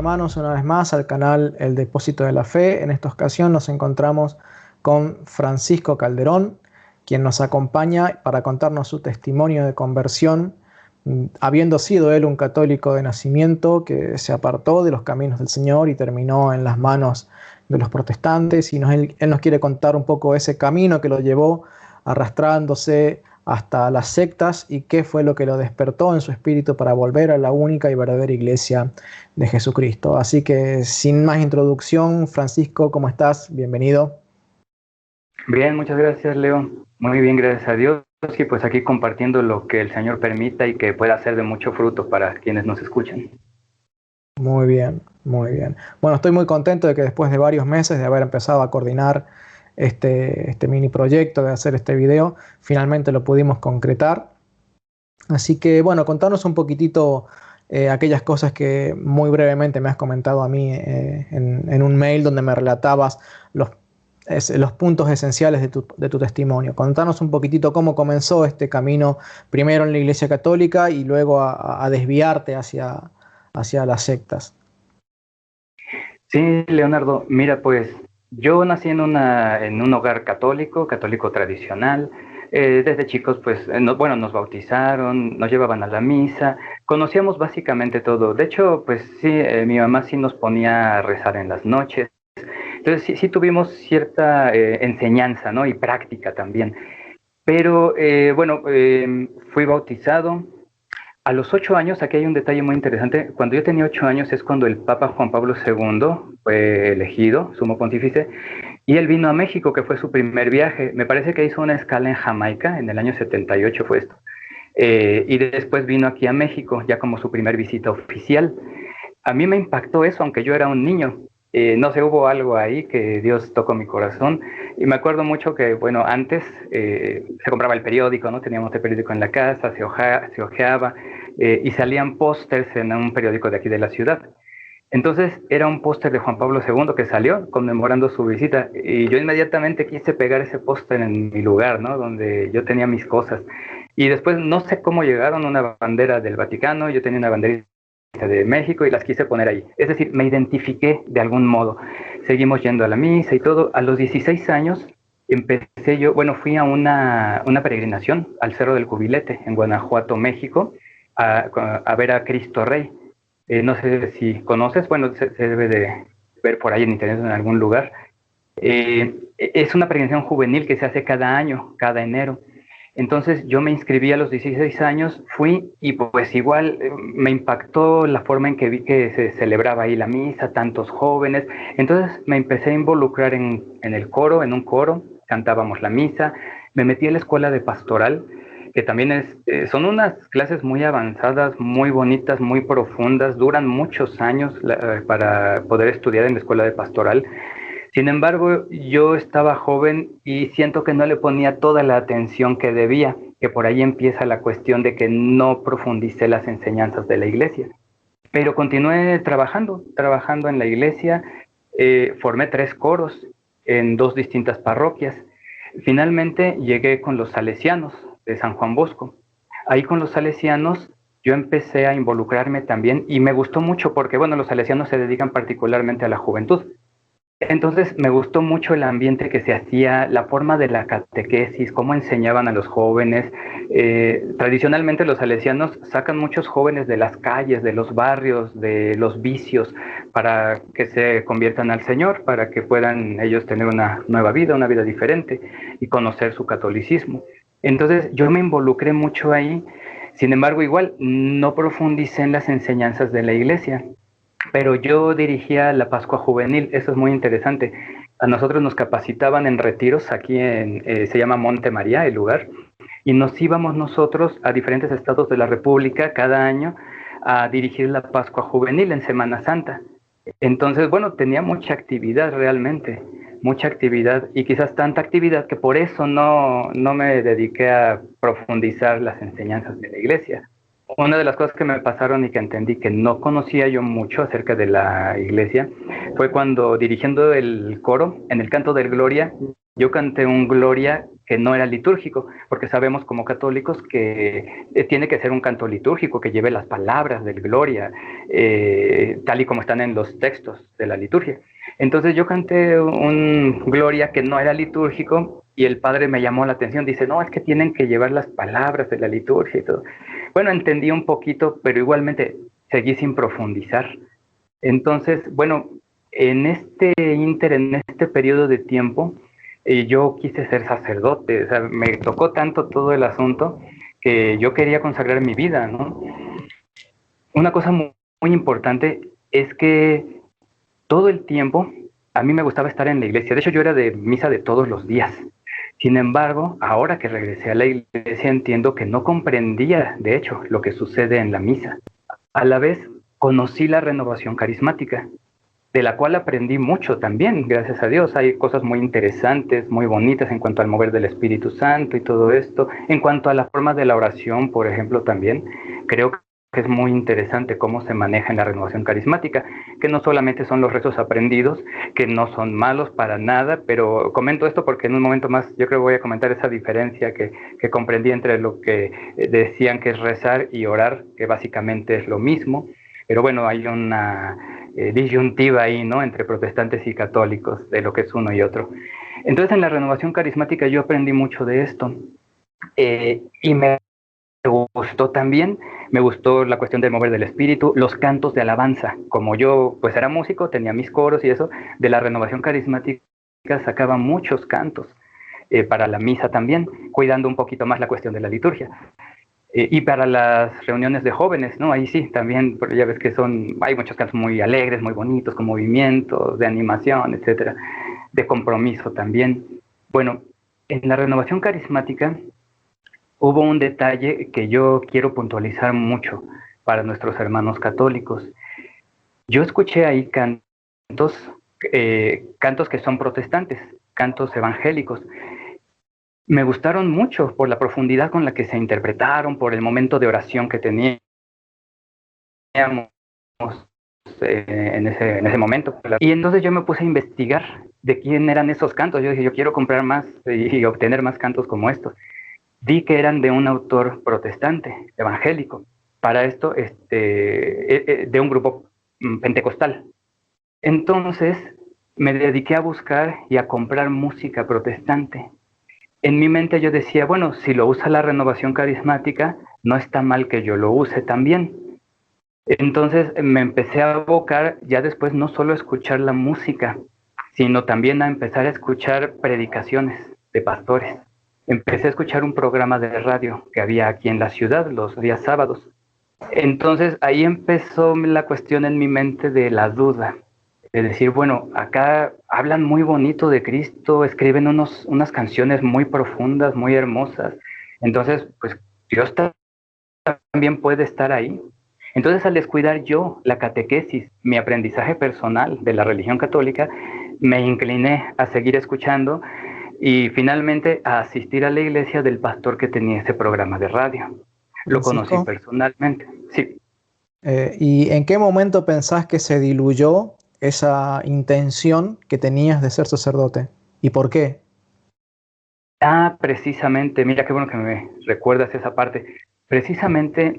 hermanos una vez más al canal El Depósito de la Fe. En esta ocasión nos encontramos con Francisco Calderón, quien nos acompaña para contarnos su testimonio de conversión, habiendo sido él un católico de nacimiento que se apartó de los caminos del Señor y terminó en las manos de los protestantes. Y él nos quiere contar un poco ese camino que lo llevó arrastrándose hasta las sectas y qué fue lo que lo despertó en su espíritu para volver a la única y verdadera iglesia de Jesucristo. Así que sin más introducción, Francisco, ¿cómo estás? Bienvenido. Bien, muchas gracias, Leo. Muy bien, gracias a Dios. Y pues aquí compartiendo lo que el Señor permita y que pueda ser de mucho fruto para quienes nos escuchan. Muy bien, muy bien. Bueno, estoy muy contento de que después de varios meses de haber empezado a coordinar este mini proyecto, de hacer este video, finalmente lo pudimos concretar. Así que bueno, contanos un poquitito aquellas cosas que muy brevemente me has comentado a mí en un mail donde me relatabas los puntos esenciales de tu testimonio. Contanos un poquitito cómo comenzó este camino, primero en la Iglesia Católica y luego a desviarte hacia las sectas. Sí, Leonardo, mira, pues yo nací en un hogar católico tradicional. Desde chicos, pues, nos bautizaron, nos llevaban a la misa, conocíamos básicamente todo. De hecho, pues sí, mi mamá sí nos ponía a rezar en las noches. Entonces sí tuvimos cierta enseñanza, ¿no? Y práctica también. Pero fui bautizado. A los 8 años, aquí hay un detalle muy interesante. Cuando yo tenía 8 años es cuando el Papa Juan Pablo II fue elegido, sumo pontífice, y él vino a México, que fue su primer viaje. Me parece que hizo una escala en Jamaica, en el año 78 fue esto. Y después vino aquí a México, ya como su primer visita oficial. A mí me impactó eso, aunque yo era un niño. No sé, hubo algo ahí que Dios tocó mi corazón. Y me acuerdo mucho que, bueno, antes se compraba el periódico, ¿no? Teníamos el periódico en la casa, se hojeaba, y salían pósters en un periódico de aquí de la ciudad. Entonces era un póster de Juan Pablo II que salió conmemorando su visita. Y yo inmediatamente quise pegar ese póster en mi lugar, ¿no? Donde yo tenía mis cosas. Y después no sé cómo llegaron una bandera del Vaticano, yo tenía una bandera de México y las quise poner ahí. Es decir, me identifiqué de algún modo. Seguimos yendo a la misa y todo. A los 16 años empecé yo, bueno, fui a una peregrinación al Cerro del Cubilete en Guanajuato, México, a ver a Cristo Rey. No sé si conoces, bueno, se debe de ver por ahí en internet en algún lugar. Es una peregrinación juvenil que se hace cada año, cada enero. Entonces yo me inscribí a los 16 años, fui y pues igual me impactó la forma en que vi que se celebraba ahí la misa, tantos jóvenes. Entonces me empecé a involucrar en el coro, en un coro, cantábamos la misa, me metí a la escuela de pastoral, que también son unas clases muy avanzadas, muy bonitas, muy profundas, duran muchos años para poder estudiar en la escuela de pastoral. Sin embargo, yo estaba joven y siento que no le ponía toda la atención que debía, que por ahí empieza la cuestión de que no profundicé las enseñanzas de la iglesia. Pero continué trabajando en la iglesia, formé 3 coros en 2 distintas parroquias. Finalmente llegué con los salesianos de San Juan Bosco. Ahí con los salesianos yo empecé a involucrarme también y me gustó mucho porque, bueno, los salesianos se dedican particularmente a la juventud. Entonces me gustó mucho el ambiente que se hacía, la forma de la catequesis, cómo enseñaban a los jóvenes. Tradicionalmente los salesianos sacan muchos jóvenes de las calles, de los barrios, de los vicios, para que se conviertan al Señor, para que puedan ellos tener una nueva vida, una vida diferente y conocer su catolicismo. Entonces yo me involucré mucho ahí, sin embargo igual no profundicé en las enseñanzas de la iglesia. Pero yo dirigía la Pascua Juvenil, eso es muy interesante. A nosotros nos capacitaban en retiros, aquí se llama Monte María, el lugar, y nos íbamos nosotros a diferentes estados de la República cada año a dirigir la Pascua Juvenil en Semana Santa. Entonces, bueno, tenía mucha actividad realmente, mucha actividad, y quizás tanta actividad que por eso no me dediqué a profundizar las enseñanzas de la iglesia. Una de las cosas que me pasaron y que entendí que no conocía yo mucho acerca de la iglesia fue cuando dirigiendo el coro, en el canto del Gloria, yo canté un Gloria que no era litúrgico, porque sabemos como católicos que tiene que ser un canto litúrgico que lleve las palabras del Gloria, tal y como están en los textos de la liturgia. Entonces yo canté un Gloria que no era litúrgico y el padre me llamó la atención, dice, no, es que tienen que llevar las palabras de la liturgia y todo. Bueno, entendí un poquito, pero igualmente seguí sin profundizar. Entonces, bueno, en en este periodo de tiempo, yo quise ser sacerdote, o sea, me tocó tanto todo el asunto que yo quería consagrar mi vida, ¿no? Una cosa muy importante es que todo el tiempo a mí me gustaba estar en la iglesia. De hecho, yo era de misa de todos los días. Sin embargo, ahora que regresé a la iglesia entiendo que no comprendía, de hecho, lo que sucede en la misa. A la vez, conocí la renovación carismática, de la cual aprendí mucho también, gracias a Dios. Hay cosas muy interesantes, muy bonitas en cuanto al mover del Espíritu Santo y todo esto. En cuanto a la forma de la oración, por ejemplo, también creo que es muy interesante cómo se maneja en la renovación carismática, que no solamente son los rezos aprendidos, que no son malos para nada, pero comento esto porque en un momento más yo creo que voy a comentar esa diferencia que comprendí entre lo que decían que es rezar y orar, que básicamente es lo mismo. Pero bueno, hay una disyuntiva ahí, ¿no? Entre protestantes y católicos, de lo que es uno y otro. Entonces, en la renovación carismática yo aprendí mucho de esto. Y me gustó también, me gustó la cuestión del mover del espíritu, los cantos de alabanza. Como yo, pues era músico, tenía mis coros y eso, de la renovación carismática sacaba muchos cantos para la misa también, cuidando un poquito más la cuestión de la liturgia. Y para las reuniones de jóvenes, ¿no? Ahí sí, también, porque ya ves que hay muchos cantos muy alegres, muy bonitos, con movimientos, de animación, etcétera, de compromiso también. Bueno, en la renovación carismática hubo un detalle que yo quiero puntualizar mucho para nuestros hermanos católicos. Yo escuché ahí cantos que son protestantes, cantos evangélicos. Me gustaron mucho por la profundidad con la que se interpretaron, por el momento de oración que teníamos en ese momento. Y entonces yo me puse a investigar de quién eran esos cantos. Yo dije, yo quiero comprar más y obtener más cantos como estos. Vi que eran de un autor protestante, evangélico, para esto de un grupo pentecostal. Entonces me dediqué a buscar y a comprar música protestante. En mi mente yo decía, bueno, si lo usa la renovación carismática, no está mal que yo lo use también. Entonces me empecé a abocar ya después no solo a escuchar la música, sino también a empezar a escuchar predicaciones de pastores. Empecé a escuchar un programa de radio que había aquí en la ciudad los días sábados. Entonces ahí empezó la cuestión en mi mente de la duda. De decir, bueno, acá hablan muy bonito de Cristo, escriben unas canciones muy profundas, muy hermosas. Entonces, pues Dios también puede estar ahí. Entonces, al descuidar yo la catequesis, mi aprendizaje personal de la religión católica, me incliné a seguir escuchando y finalmente a asistir a la iglesia del pastor que tenía ese programa de radio. Lo conocí Francisco, personalmente, sí. ¿y en qué momento pensás que se diluyó esa intención que tenías de ser sacerdote? ¿Y por qué? Precisamente, mira qué bueno que me recuerdas esa parte. Precisamente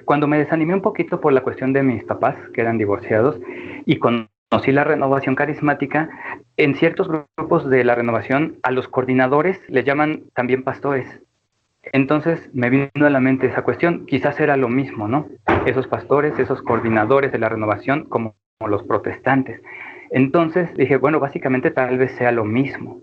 cuando me desanimé un poquito por la cuestión de mis papás, que eran divorciados, y conocí la renovación carismática, en ciertos grupos de la renovación a los coordinadores les llaman también pastores. Entonces me vino a la mente esa cuestión, quizás era lo mismo, ¿no? Esos pastores, esos coordinadores de la renovación como los protestantes. Entonces dije, bueno, básicamente tal vez sea lo mismo.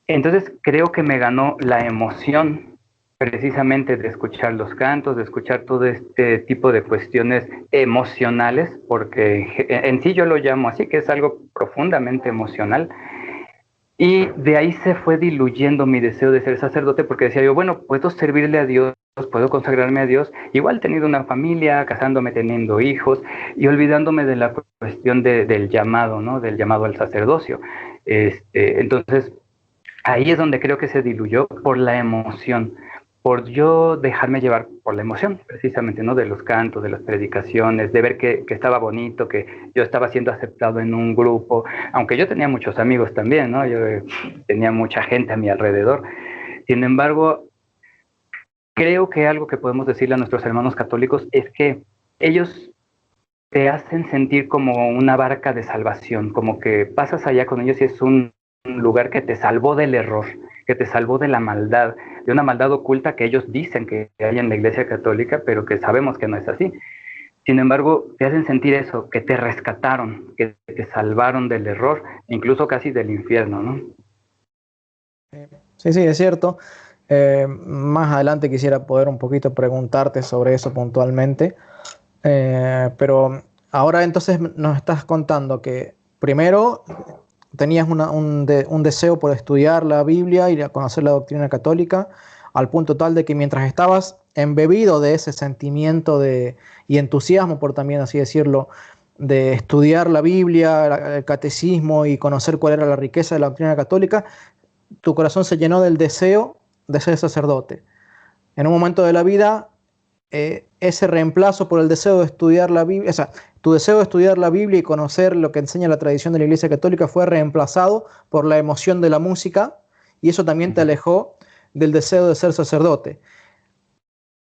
Entonces creo que me ganó la emoción precisamente de escuchar los cantos, de escuchar todo este tipo de cuestiones emocionales, porque en sí yo lo llamo así, que es algo profundamente emocional. Y de ahí se fue diluyendo mi deseo de ser sacerdote, porque decía yo, bueno, puedo servirle a Dios, puedo consagrarme a Dios, igual teniendo una familia, casándome, teniendo hijos, y olvidándome de la cuestión del llamado, ¿no? Del llamado al sacerdocio. Entonces, ahí es donde creo que se diluyó por la emoción, por yo dejarme llevar por la emoción, precisamente, ¿no? De los cantos, de las predicaciones, de ver que estaba bonito, que yo estaba siendo aceptado en un grupo, aunque yo tenía muchos amigos también, ¿no? Yo tenía mucha gente a mi alrededor. Sin embargo, creo que algo que podemos decirle a nuestros hermanos católicos es que ellos te hacen sentir como una barca de salvación, como que pasas allá con ellos y es un lugar que te salvó del error, que te salvó de la maldad, de una maldad oculta que ellos dicen que hay en la Iglesia Católica, pero que sabemos que no es así. Sin embargo, te hacen sentir eso, que te rescataron, que te salvaron del error, incluso casi del infierno, ¿no? Sí, sí, es cierto. Más adelante quisiera poder un poquito preguntarte sobre eso puntualmente. Pero ahora entonces nos estás contando que primero tenías un deseo por estudiar la Biblia y conocer la doctrina católica, al punto tal de que mientras estabas embebido de ese sentimiento y entusiasmo, por también así decirlo, de estudiar la Biblia, el catecismo y conocer cuál era la riqueza de la doctrina católica, tu corazón se llenó del deseo de ser sacerdote. En un momento de la vida, ese reemplazo por el deseo de estudiar la Biblia, o sea, tu deseo de estudiar la Biblia y conocer lo que enseña la tradición de la Iglesia Católica fue reemplazado por la emoción de la música, y eso también te alejó del deseo de ser sacerdote.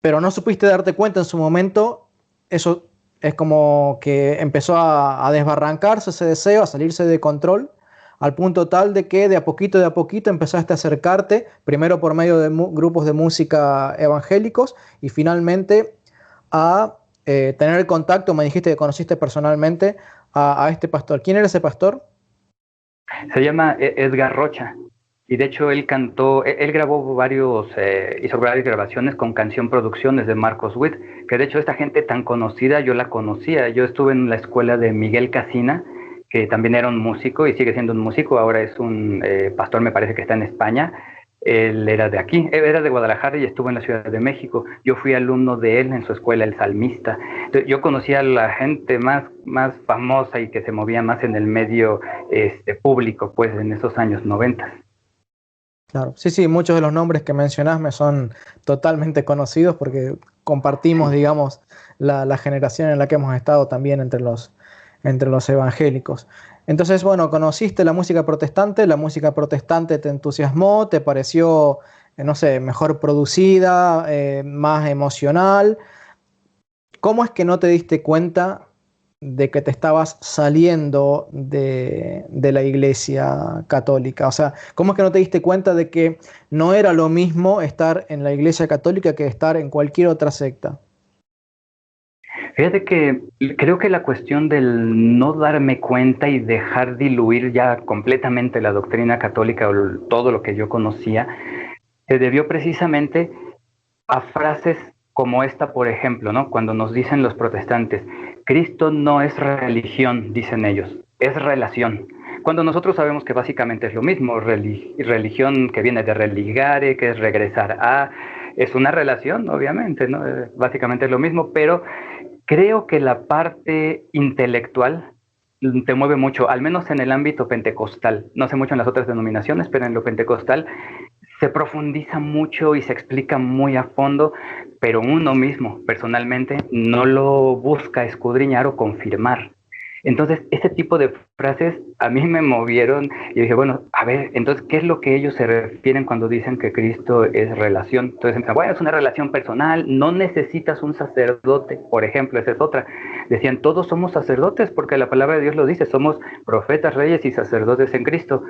Pero no supiste darte cuenta en su momento, eso es como que empezó a desbarrancarse ese deseo, a salirse de control, al punto tal de que de a poquito empezaste a acercarte, primero por medio de grupos de música evangélicos y finalmente a tener el contacto, me dijiste que conociste personalmente a este pastor. ¿Quién era ese pastor? Se llama Edgar Rocha. Y de hecho él cantó, él grabó hizo varias grabaciones con Canción Producciones de Marcos Witt, que de hecho esta gente tan conocida yo la conocía. Yo estuve en la escuela de Miguel Casina, que también era un músico y sigue siendo un músico, ahora es un pastor, me parece que está en España. Él era de aquí, él era de Guadalajara y estuvo en la Ciudad de México. Yo fui alumno de él en su escuela, el Salmista. Entonces, yo conocía a la gente más famosa y que se movía más en el medio público, pues en esos años 90. Claro, sí, sí, muchos de los nombres que mencionás me son totalmente conocidos porque compartimos, digamos, la generación en la que hemos estado también entre los evangélicos. Entonces, bueno, conociste la música protestante te entusiasmó, te pareció, no sé, mejor producida, más emocional. ¿Cómo es que no te diste cuenta de que te estabas saliendo de la Iglesia Católica? O sea, ¿cómo es que no te diste cuenta de que no era lo mismo estar en la Iglesia Católica que estar en cualquier otra secta? Fíjate que creo que la cuestión del no darme cuenta y dejar diluir ya completamente la doctrina católica o todo lo que yo conocía, se debió precisamente a frases como esta, por ejemplo, ¿no? Cuando nos dicen los protestantes, Cristo no es religión, dicen ellos, es relación. Cuando nosotros sabemos que básicamente es lo mismo, religión que viene de religare, que es regresar a, es una relación, obviamente, ¿no? Básicamente es lo mismo, pero creo que la parte intelectual te mueve mucho, al menos en el ámbito pentecostal. No sé mucho en las otras denominaciones, pero en lo pentecostal se profundiza mucho y se explica muy a fondo, pero uno mismo, personalmente, no lo busca escudriñar o confirmar. Entonces, ese tipo de frases a mí me movieron y dije, bueno, a ver, entonces, ¿qué es lo que ellos se refieren cuando dicen que Cristo es relación? Entonces, bueno, es una relación personal, no necesitas un sacerdote, por ejemplo, esa es otra. Decían, todos somos sacerdotes porque la palabra de Dios lo dice, somos profetas, reyes y sacerdotes en Cristo.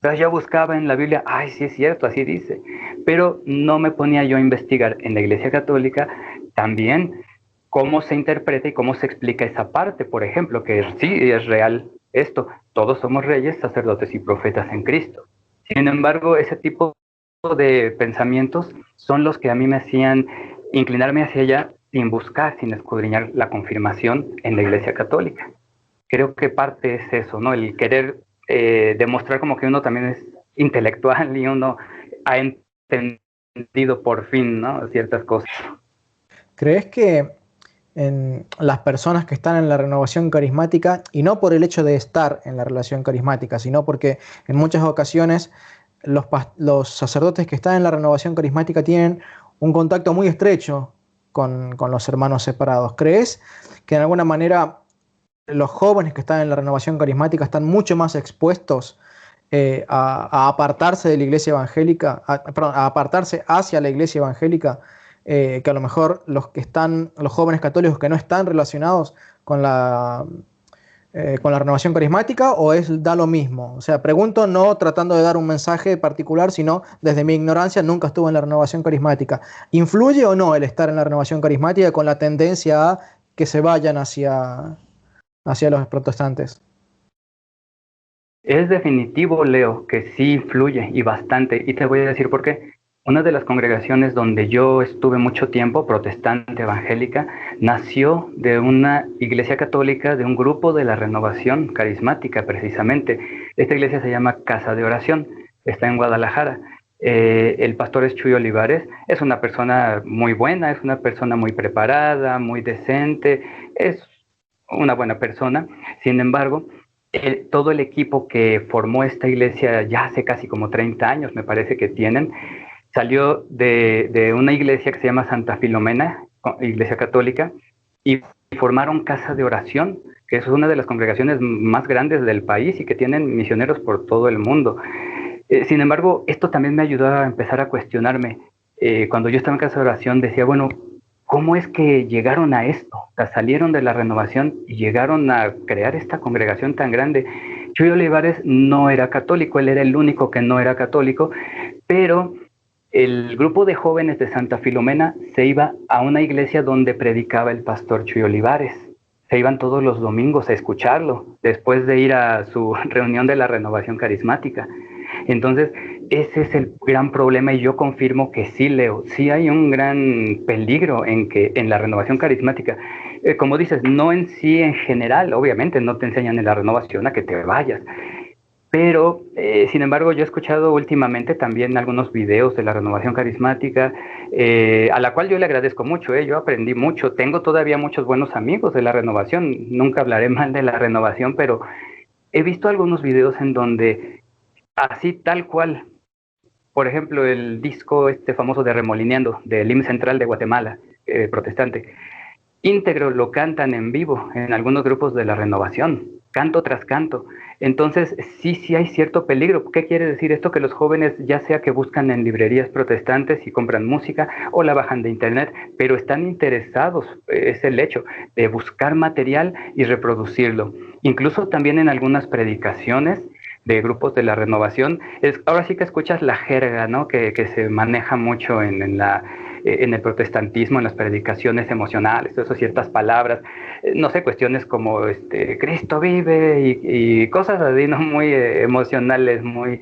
Entonces yo buscaba en la Biblia, ay, sí es cierto, así dice, pero no me ponía yo a investigar en la Iglesia Católica también cómo se interpreta y cómo se explica esa parte, por ejemplo, que sí es real esto, todos somos reyes, sacerdotes y profetas en Cristo. Sin embargo, ese tipo de pensamientos son los que a mí me hacían inclinarme hacia allá sin buscar, sin escudriñar la confirmación en la Iglesia Católica. Creo que parte es eso, ¿no? El querer demostrar como que uno también es intelectual y uno ha entendido por fin, ¿no? Ciertas cosas. ¿Crees que en las personas que están en la renovación carismática, y no por el hecho de estar en la relación carismática, sino porque en muchas ocasiones los sacerdotes que están en la renovación carismática tienen un contacto muy estrecho con los hermanos separados? ¿Crees que de alguna manera los jóvenes que están en la renovación carismática están mucho más expuestos a apartarse de la iglesia evangélica, perdón, a apartarse hacia la iglesia evangélica, que a lo mejor los jóvenes católicos que no están relacionados con la renovación carismática, o da lo mismo? O sea, pregunto no tratando de dar un mensaje particular, sino desde mi ignorancia, nunca estuve en la renovación carismática. ¿Influye o no el estar en la renovación carismática con la tendencia a que se vayan hacia los protestantes? Es definitivo, Leo, que sí influye y bastante, y te voy a decir por qué. Una de las congregaciones donde yo estuve mucho tiempo, protestante evangélica, nació de una iglesia católica, de un grupo de la renovación carismática precisamente. Esta iglesia se llama Casa de Oración, está en Guadalajara. El pastor es Chuy Olivares, es una persona muy buena, es una persona muy preparada, muy decente, es una buena persona. Sin embargo, todo el equipo que formó esta iglesia ya hace casi como 30 años, me parece que tienen, salió de una iglesia que se llama Santa Filomena, iglesia católica, y formaron Casa de Oración, que es una de las congregaciones más grandes del país y que tienen misioneros por todo el mundo. Sin embargo, esto también me ayudó a empezar a cuestionarme. Cuando yo estaba en Casa de Oración decía, bueno, ¿cómo es que llegaron a esto? O sea, salieron de la renovación y llegaron a crear esta congregación tan grande. Chuy Olivares no era católico, él era el único que no era católico, pero el grupo de jóvenes de Santa Filomena se iba a una iglesia donde predicaba el pastor Chuy Olivares. Se iban todos los domingos a escucharlo, después de ir a su reunión de la renovación carismática. Entonces, ese es el gran problema, y yo confirmo que sí, Leo, sí hay un gran peligro en la renovación carismática. Como dices, no en sí en general, obviamente no te enseñan en la renovación a que te vayas. Pero, sin embargo, yo he escuchado últimamente también algunos videos de la renovación carismática, a la cual yo le agradezco mucho, yo aprendí mucho, tengo todavía muchos buenos amigos de la renovación, nunca hablaré mal de la renovación, pero he visto algunos videos en donde, así tal cual, por ejemplo, el disco famoso de Remolineando, del himno central de Guatemala, protestante, íntegro lo cantan en vivo en algunos grupos de la renovación, canto tras canto. Entonces, sí hay cierto peligro. ¿Qué quiere decir esto? Que los jóvenes, ya sea que buscan en librerías protestantes y compran música o la bajan de internet, pero están interesados, es el hecho, de buscar material y reproducirlo. Incluso también en algunas predicaciones de grupos de la renovación, ahora sí que escuchas la jerga, ¿no? que se maneja mucho en el protestantismo, en las predicaciones emocionales, eso, ciertas palabras, no sé, cuestiones como Cristo vive y cosas así, ¿no? Muy emocionales, muy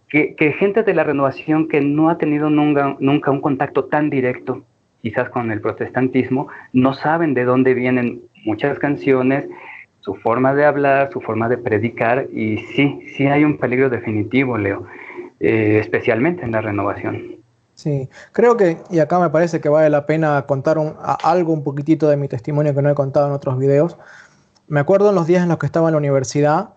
que gente de la renovación que no ha tenido nunca un contacto tan directo, quizás con el protestantismo, no saben de dónde vienen muchas canciones, su forma de hablar, su forma de predicar, y sí hay un peligro definitivo, Leo, especialmente en la renovación. Sí, creo que, y acá me parece que vale la pena contar algo un poquitito de mi testimonio que no he contado en otros videos. Me acuerdo en los días en los que estaba en la universidad,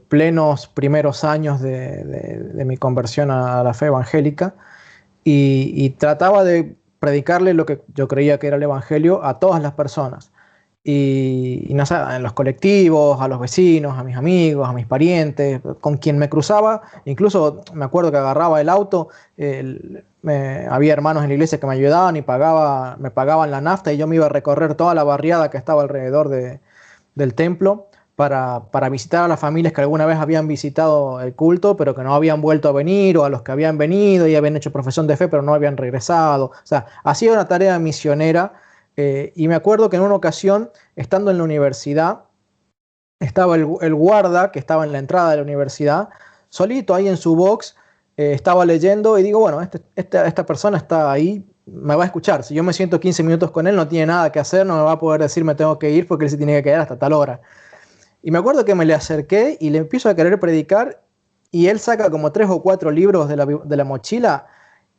plenos primeros años de mi conversión a la fe evangélica, y trataba de predicarle lo que yo creía que era el evangelio a todas las personas. Y no sé, en los colectivos, a los vecinos, a mis amigos, a mis parientes, con quien me cruzaba. Incluso me acuerdo que agarraba el auto, había hermanos en la iglesia que me ayudaban y me pagaban la nafta, y yo me iba a recorrer toda la barriada que estaba alrededor del templo para visitar a las familias que alguna vez habían visitado el culto, pero que no habían vuelto a venir, o a los que habían venido y habían hecho profesión de fe, pero no habían regresado. O sea, hacía una tarea misionera. Y me acuerdo que en una ocasión, estando en la universidad, estaba el guarda que estaba en la entrada de la universidad, solito ahí en su box, estaba leyendo, y digo, bueno, esta persona está ahí, me va a escuchar. Si yo me siento 15 minutos con él, no tiene nada que hacer, no me va a poder decir me tengo que ir, porque él se tiene que quedar hasta tal hora. Y me acuerdo que me le acerqué y le empiezo a querer predicar, y él saca como 3 o 4 libros de la mochila,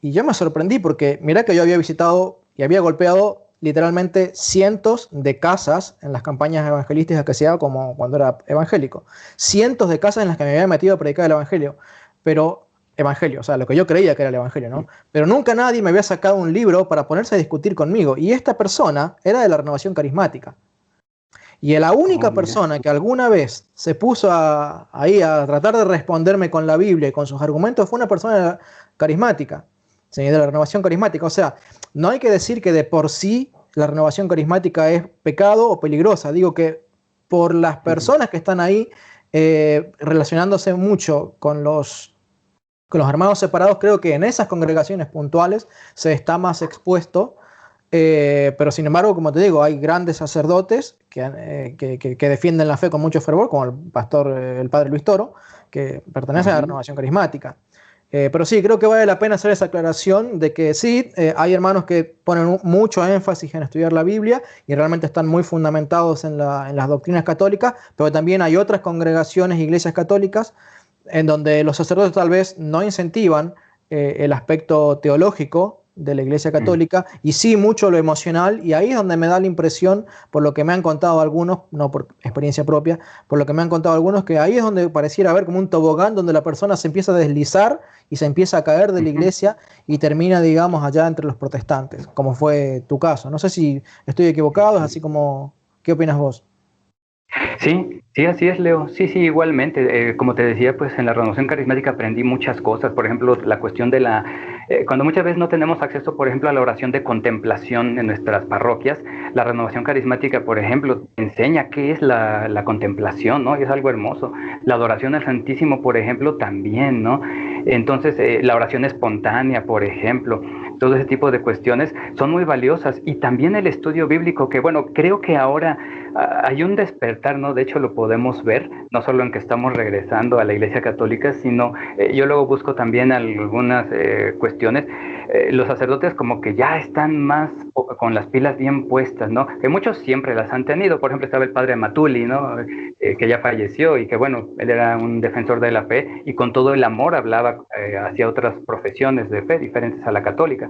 y yo me sorprendí porque mirá que yo había visitado y había golpeado literalmente cientos de casas en las campañas evangelísticas que hacía como cuando era evangélico. Cientos de casas en las que me había metido a predicar el evangelio, o sea, lo que yo creía que era el evangelio, ¿no? Pero nunca nadie me había sacado un libro para ponerse a discutir conmigo, y esta persona era de la renovación carismática. Y la única Oh, mira. persona que alguna vez se puso ahí a tratar de responderme con la Biblia y con sus argumentos fue una persona carismática, ¿sí? De la renovación carismática. O sea, no hay que decir que de por sí la renovación carismática es pecado o peligrosa. Digo que por las Ujú. personas que están ahí relacionándose mucho con los hermanos separados, creo que en esas congregaciones puntuales se está más expuesto, pero sin embargo, como te digo, hay grandes sacerdotes que defienden la fe con mucho fervor, como el pastor, el padre Luis Toro, que pertenece a la Ujú. renovación carismática. Pero sí, creo que vale la pena hacer esa aclaración de que sí, hay hermanos que ponen mucho énfasis en estudiar la Biblia y realmente están muy fundamentados en las doctrinas católicas, pero también hay otras congregaciones, iglesias católicas, en donde los sacerdotes tal vez no incentivan el aspecto teológico de la Iglesia Ujú. Católica y sí mucho lo emocional, y ahí es donde me da la impresión, por lo que me han contado algunos, no por experiencia propia, por lo que me han contado algunos, que ahí es donde pareciera haber como un tobogán donde la persona se empieza a deslizar y se empieza a caer de la Ujú. iglesia y termina, digamos, allá entre los protestantes, como fue tu caso. No sé si estoy equivocado, es así como, ¿qué opinas vos? Sí, sí, así es, Leo. Sí, sí, igualmente. Como te decía, pues en la renovación carismática aprendí muchas cosas. Por ejemplo, la cuestión de cuando muchas veces no tenemos acceso, por ejemplo, a la oración de contemplación en nuestras parroquias, la renovación carismática, por ejemplo, enseña qué es la contemplación, ¿no? Y es algo hermoso. La adoración al Santísimo, por ejemplo, también, ¿no? Entonces, la oración espontánea, por ejemplo, todo ese tipo de cuestiones son muy valiosas. Y también el estudio bíblico, que bueno, creo que ahora hay un despertar, ¿no? De hecho, lo podemos ver, no solo en que estamos regresando a la Iglesia Católica, sino yo luego busco también algunas cuestiones. Los sacerdotes como que ya están más con las pilas bien puestas, ¿no? Que muchos siempre las han tenido. Por ejemplo, estaba el padre Matuli, ¿no? Que ya falleció y que, bueno, él era un defensor de la fe y con todo el amor hablaba hacia otras profesiones de fe diferentes a la católica.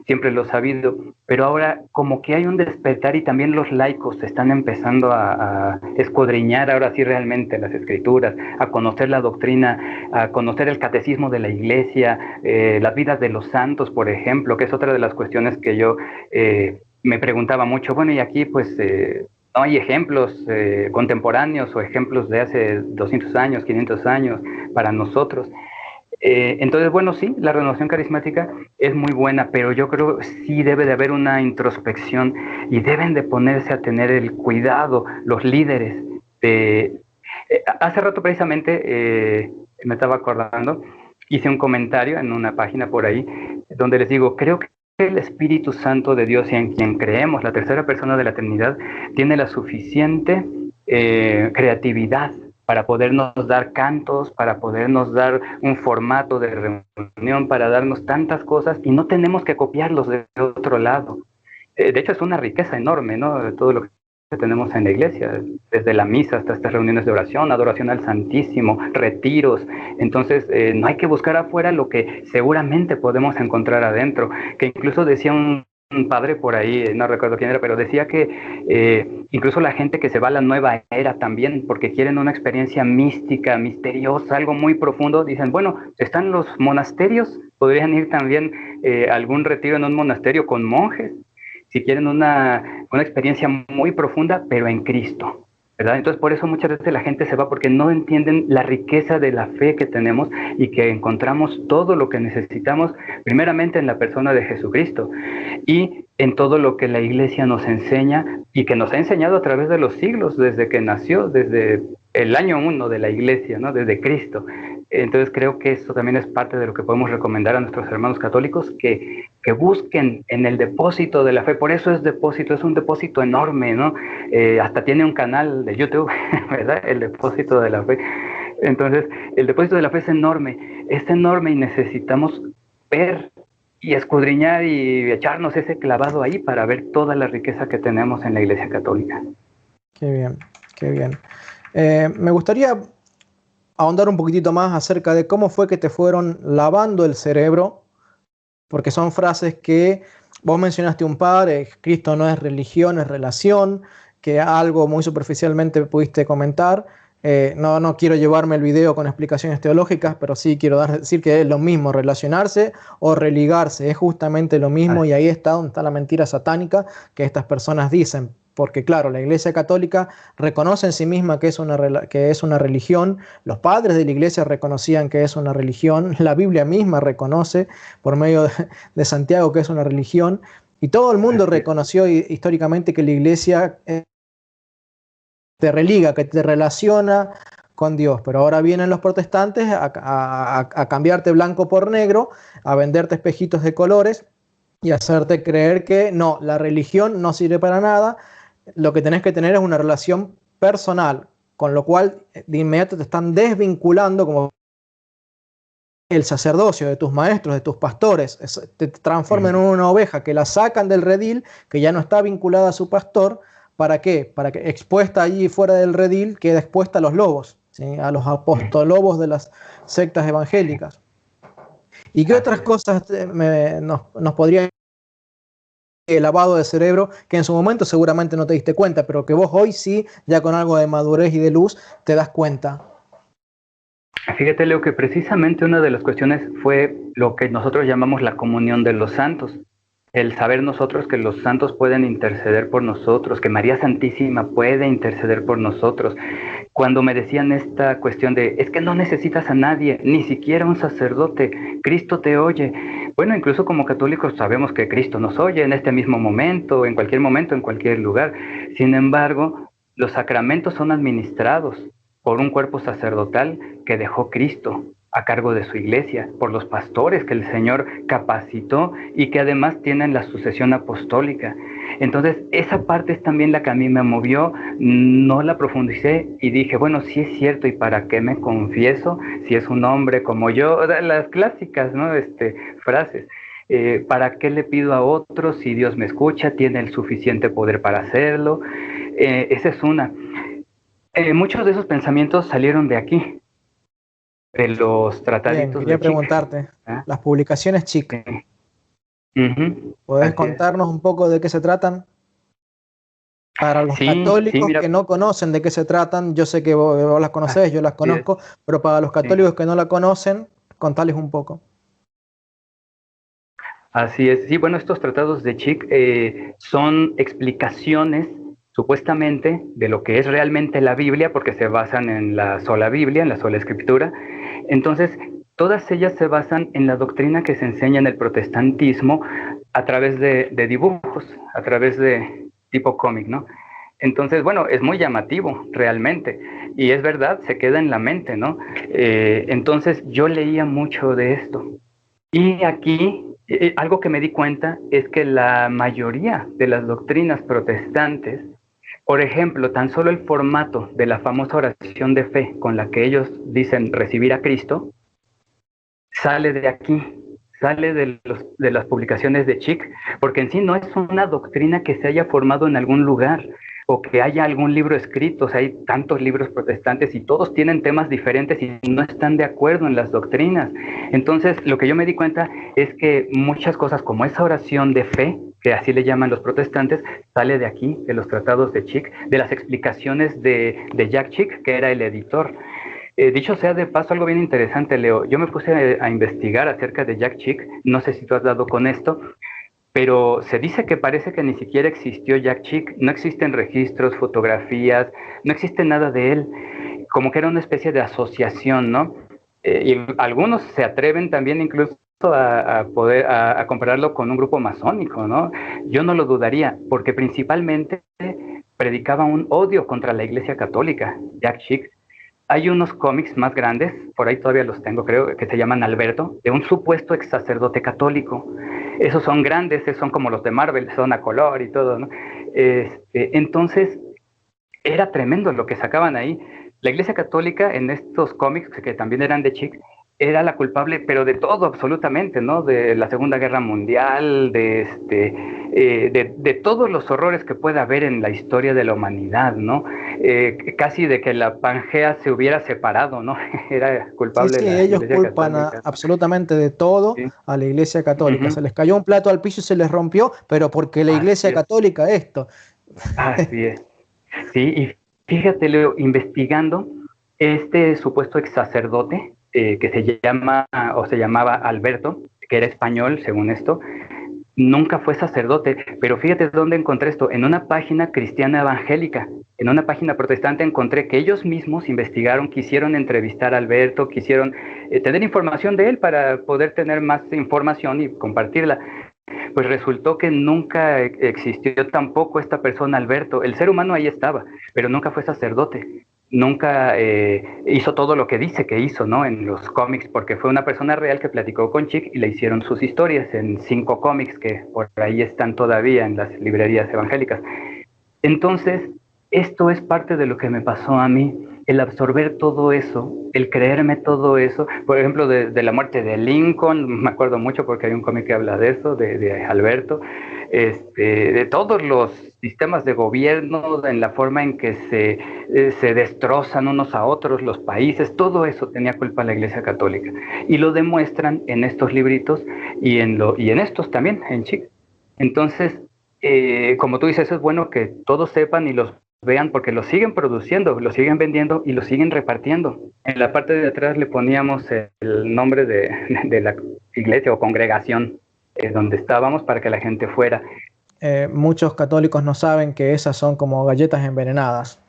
Siempre lo he sabido, pero ahora como que hay un despertar y también los laicos están empezando a escudriñar ahora sí realmente las escrituras, a conocer la doctrina, a conocer el catecismo de la iglesia, las vidas de los santos, por ejemplo, que es otra de las cuestiones que yo me preguntaba mucho. Bueno, y aquí pues no hay ejemplos contemporáneos o ejemplos de hace 200 años, 500 años para nosotros. Entonces, bueno, sí, la renovación carismática es muy buena, pero yo creo que sí debe de haber una introspección y deben de ponerse a tener el cuidado los líderes. Hace rato precisamente me estaba acordando, hice un comentario en una página por ahí donde les digo, creo que el Espíritu Santo de Dios y en quien creemos, la tercera persona de la Trinidad, tiene la suficiente creatividad para podernos dar cantos, para podernos dar un formato de reunión, para darnos tantas cosas y no tenemos que copiarlos de otro lado. De hecho, es una riqueza enorme, ¿no? De todo lo que tenemos en la iglesia, desde la misa hasta estas reuniones de oración, adoración al Santísimo, retiros. Entonces, no hay que buscar afuera lo que seguramente podemos encontrar adentro, que incluso decía un padre por ahí, no recuerdo quién era, pero decía que incluso la gente que se va a la nueva era también, porque quieren una experiencia mística, misteriosa, algo muy profundo, dicen, bueno, están los monasterios, podrían ir también a algún retiro en un monasterio con monjes, si quieren una experiencia muy profunda, pero en Cristo, ¿verdad? Entonces, por eso muchas veces la gente se va porque no entienden la riqueza de la fe que tenemos y que encontramos todo lo que necesitamos, primeramente en la persona de Jesucristo y en todo lo que la Iglesia nos enseña y que nos ha enseñado a través de los siglos, desde que nació, desde el año 1 de la Iglesia, ¿no? Desde Cristo. Entonces creo que eso también es parte de lo que podemos recomendar a nuestros hermanos católicos, que busquen en el depósito de la fe. Por eso es depósito, es un depósito enorme, ¿no? Hasta tiene un canal de YouTube, ¿verdad? El depósito de la fe. Entonces, el depósito de la fe es enorme y necesitamos ver y escudriñar y echarnos ese clavado ahí para ver toda la riqueza que tenemos en la Iglesia Católica. Qué bien, qué bien. Me gustaría ahondar un poquitito más acerca de cómo fue que te fueron lavando el cerebro, porque son frases que vos mencionaste un par, Cristo no es religión, es relación, que algo muy superficialmente pudiste comentar. No quiero llevarme el video con explicaciones teológicas, pero sí quiero decir que es lo mismo, relacionarse o religarse, es justamente lo mismo, y ahí está donde está la mentira satánica que estas personas dicen. porque claro, la Iglesia Católica reconoce en sí misma que es una religión, los padres de la Iglesia reconocían que es una religión, la Biblia misma reconoce por medio de Santiago que es una religión, y todo el mundo reconoció históricamente que la Iglesia te religa, que te relaciona con Dios. Pero ahora vienen los protestantes a cambiarte blanco por negro, a venderte espejitos de colores y hacerte creer que no, la religión no sirve para nada, lo que tenés que tener es una relación personal, con lo cual de inmediato te están desvinculando como el sacerdocio de tus maestros, de tus pastores, te transforman en una oveja que la sacan del redil, que ya no está vinculada a su pastor. ¿Para qué? Para que expuesta allí fuera del redil queda expuesta a los lobos, ¿sí? A los apostolobos de las sectas evangélicas. ¿Y qué otras cosas nos podría el lavado de cerebro que en su momento seguramente no te diste cuenta, pero que vos hoy sí, ya con algo de madurez y de luz, te das cuenta? Fíjate, Leo, que precisamente una de las cuestiones fue lo que nosotros llamamos la comunión de los santos. El saber nosotros que los santos pueden interceder por nosotros, que María Santísima puede interceder por nosotros. Cuando me decían esta cuestión de, es que no necesitas a nadie, ni siquiera un sacerdote, Cristo te oye. Bueno, incluso como católicos sabemos que Cristo nos oye en este mismo momento, en cualquier lugar. Sin embargo, los sacramentos son administrados por un cuerpo sacerdotal que dejó Cristo a cargo de su iglesia, por los pastores que el Señor capacitó y que además tienen la sucesión apostólica. Entonces, esa parte es también la que a mí me movió, no la profundicé y dije, bueno, sí es cierto, ¿y para qué me confieso? Si es un hombre como yo, las clásicas, ¿no? Frases. ¿Para qué le pido a otro si Dios me escucha, tiene el suficiente poder para hacerlo? Esa es una. Muchos de esos pensamientos salieron de aquí, de los trataditos. Bien, quería de Chick. preguntarte, las publicaciones Chick, ¿podés contarnos un poco de qué se tratan? Para los católicos que no conocen de qué se tratan, yo sé que vos las conocés, yo las conozco, pero para los católicos que no la conocen, contales un poco. Así es, sí, bueno, estos tratados de Chick son explicaciones supuestamente de lo que es realmente la Biblia, porque se basan en la sola Biblia, en la sola Escritura. Entonces, todas ellas se basan en la doctrina que se enseña en el protestantismo a través de dibujos, a través de tipo cómic, ¿no? Entonces, bueno, es muy llamativo realmente, y es verdad, se queda en la mente, ¿no? Entonces, yo leía mucho de esto. Y aquí, algo que me di cuenta es que la mayoría de las doctrinas protestantes, por ejemplo, tan solo el formato de la famosa oración de fe con la que ellos dicen recibir a Cristo, sale de aquí, sale de las publicaciones de Chick, porque en sí no es una doctrina que se haya formado en algún lugar o que haya algún libro escrito. O sea, hay tantos libros protestantes y todos tienen temas diferentes y no están de acuerdo en las doctrinas. Entonces, lo que yo me di cuenta es que muchas cosas como esa oración de fe, que así le llaman los protestantes, sale de aquí, de los tratados de Chick, de las explicaciones de Jack Chick, que era el editor. Dicho sea de paso, algo bien interesante, Leo. Yo me puse a investigar acerca de Jack Chick, no sé si tú has dado con esto, pero se dice que parece que ni siquiera existió Jack Chick, no existen registros, fotografías, no existe nada de él, como que era una especie de asociación, ¿no? Y algunos se atreven también incluso a compararlo con un grupo masónico, ¿no? Yo no lo dudaría, porque principalmente predicaba un odio contra la Iglesia Católica, Jack Chick. Hay unos cómics más grandes, por ahí todavía los tengo, creo, que se llaman Alberto, de un supuesto ex sacerdote católico. Esos son grandes, esos son como los de Marvel, son a color y todo, ¿no? Entonces, era tremendo lo que sacaban ahí. La Iglesia Católica en estos cómics, que también eran de Chick, era la culpable, pero de todo absolutamente, ¿no? De la Segunda Guerra Mundial, de todos los horrores que pueda haber en la historia de la humanidad, ¿no? Casi de que la Pangea se hubiera separado, ¿no? Era culpable. Sí, ellos culpan absolutamente de todo a la Iglesia Católica. Se les cayó un plato al piso y se les rompió, pero porque la Iglesia Católica esto. Así es. Sí, y fíjate, Leo, investigando este supuesto ex sacerdote, que se llamaba Alberto, que era español, según esto, nunca fue sacerdote, pero fíjate dónde encontré esto, en una página cristiana evangélica, en una página protestante encontré que ellos mismos investigaron, quisieron entrevistar a Alberto, quisieron tener información de él para poder tener más información y compartirla. Pues resultó que nunca existió tampoco esta persona, Alberto. El ser humano ahí estaba, pero nunca fue sacerdote. Nunca hizo todo lo que dice que hizo, ¿no? En los cómics, porque fue una persona real que platicó con Chick y le hicieron sus historias en 5 cómics que por ahí están todavía en las librerías evangélicas. Entonces, esto es parte de lo que me pasó a mí, el absorber todo eso, el creerme todo eso. Por ejemplo, de la muerte de Lincoln, me acuerdo mucho porque hay un cómic que habla de eso, de Alberto, de todos los sistemas de gobierno, en la forma en que se destrozan unos a otros los países, todo eso tenía culpa la Iglesia Católica. Y lo demuestran en estos libritos y en estos también, en Chick. Entonces, como tú dices, es bueno que todos sepan y los vean porque los siguen produciendo, los siguen vendiendo y los siguen repartiendo. En la parte de atrás le poníamos el nombre de la iglesia o congregación donde estábamos para que la gente fuera. Muchos católicos no saben que esas son como galletas envenenadas,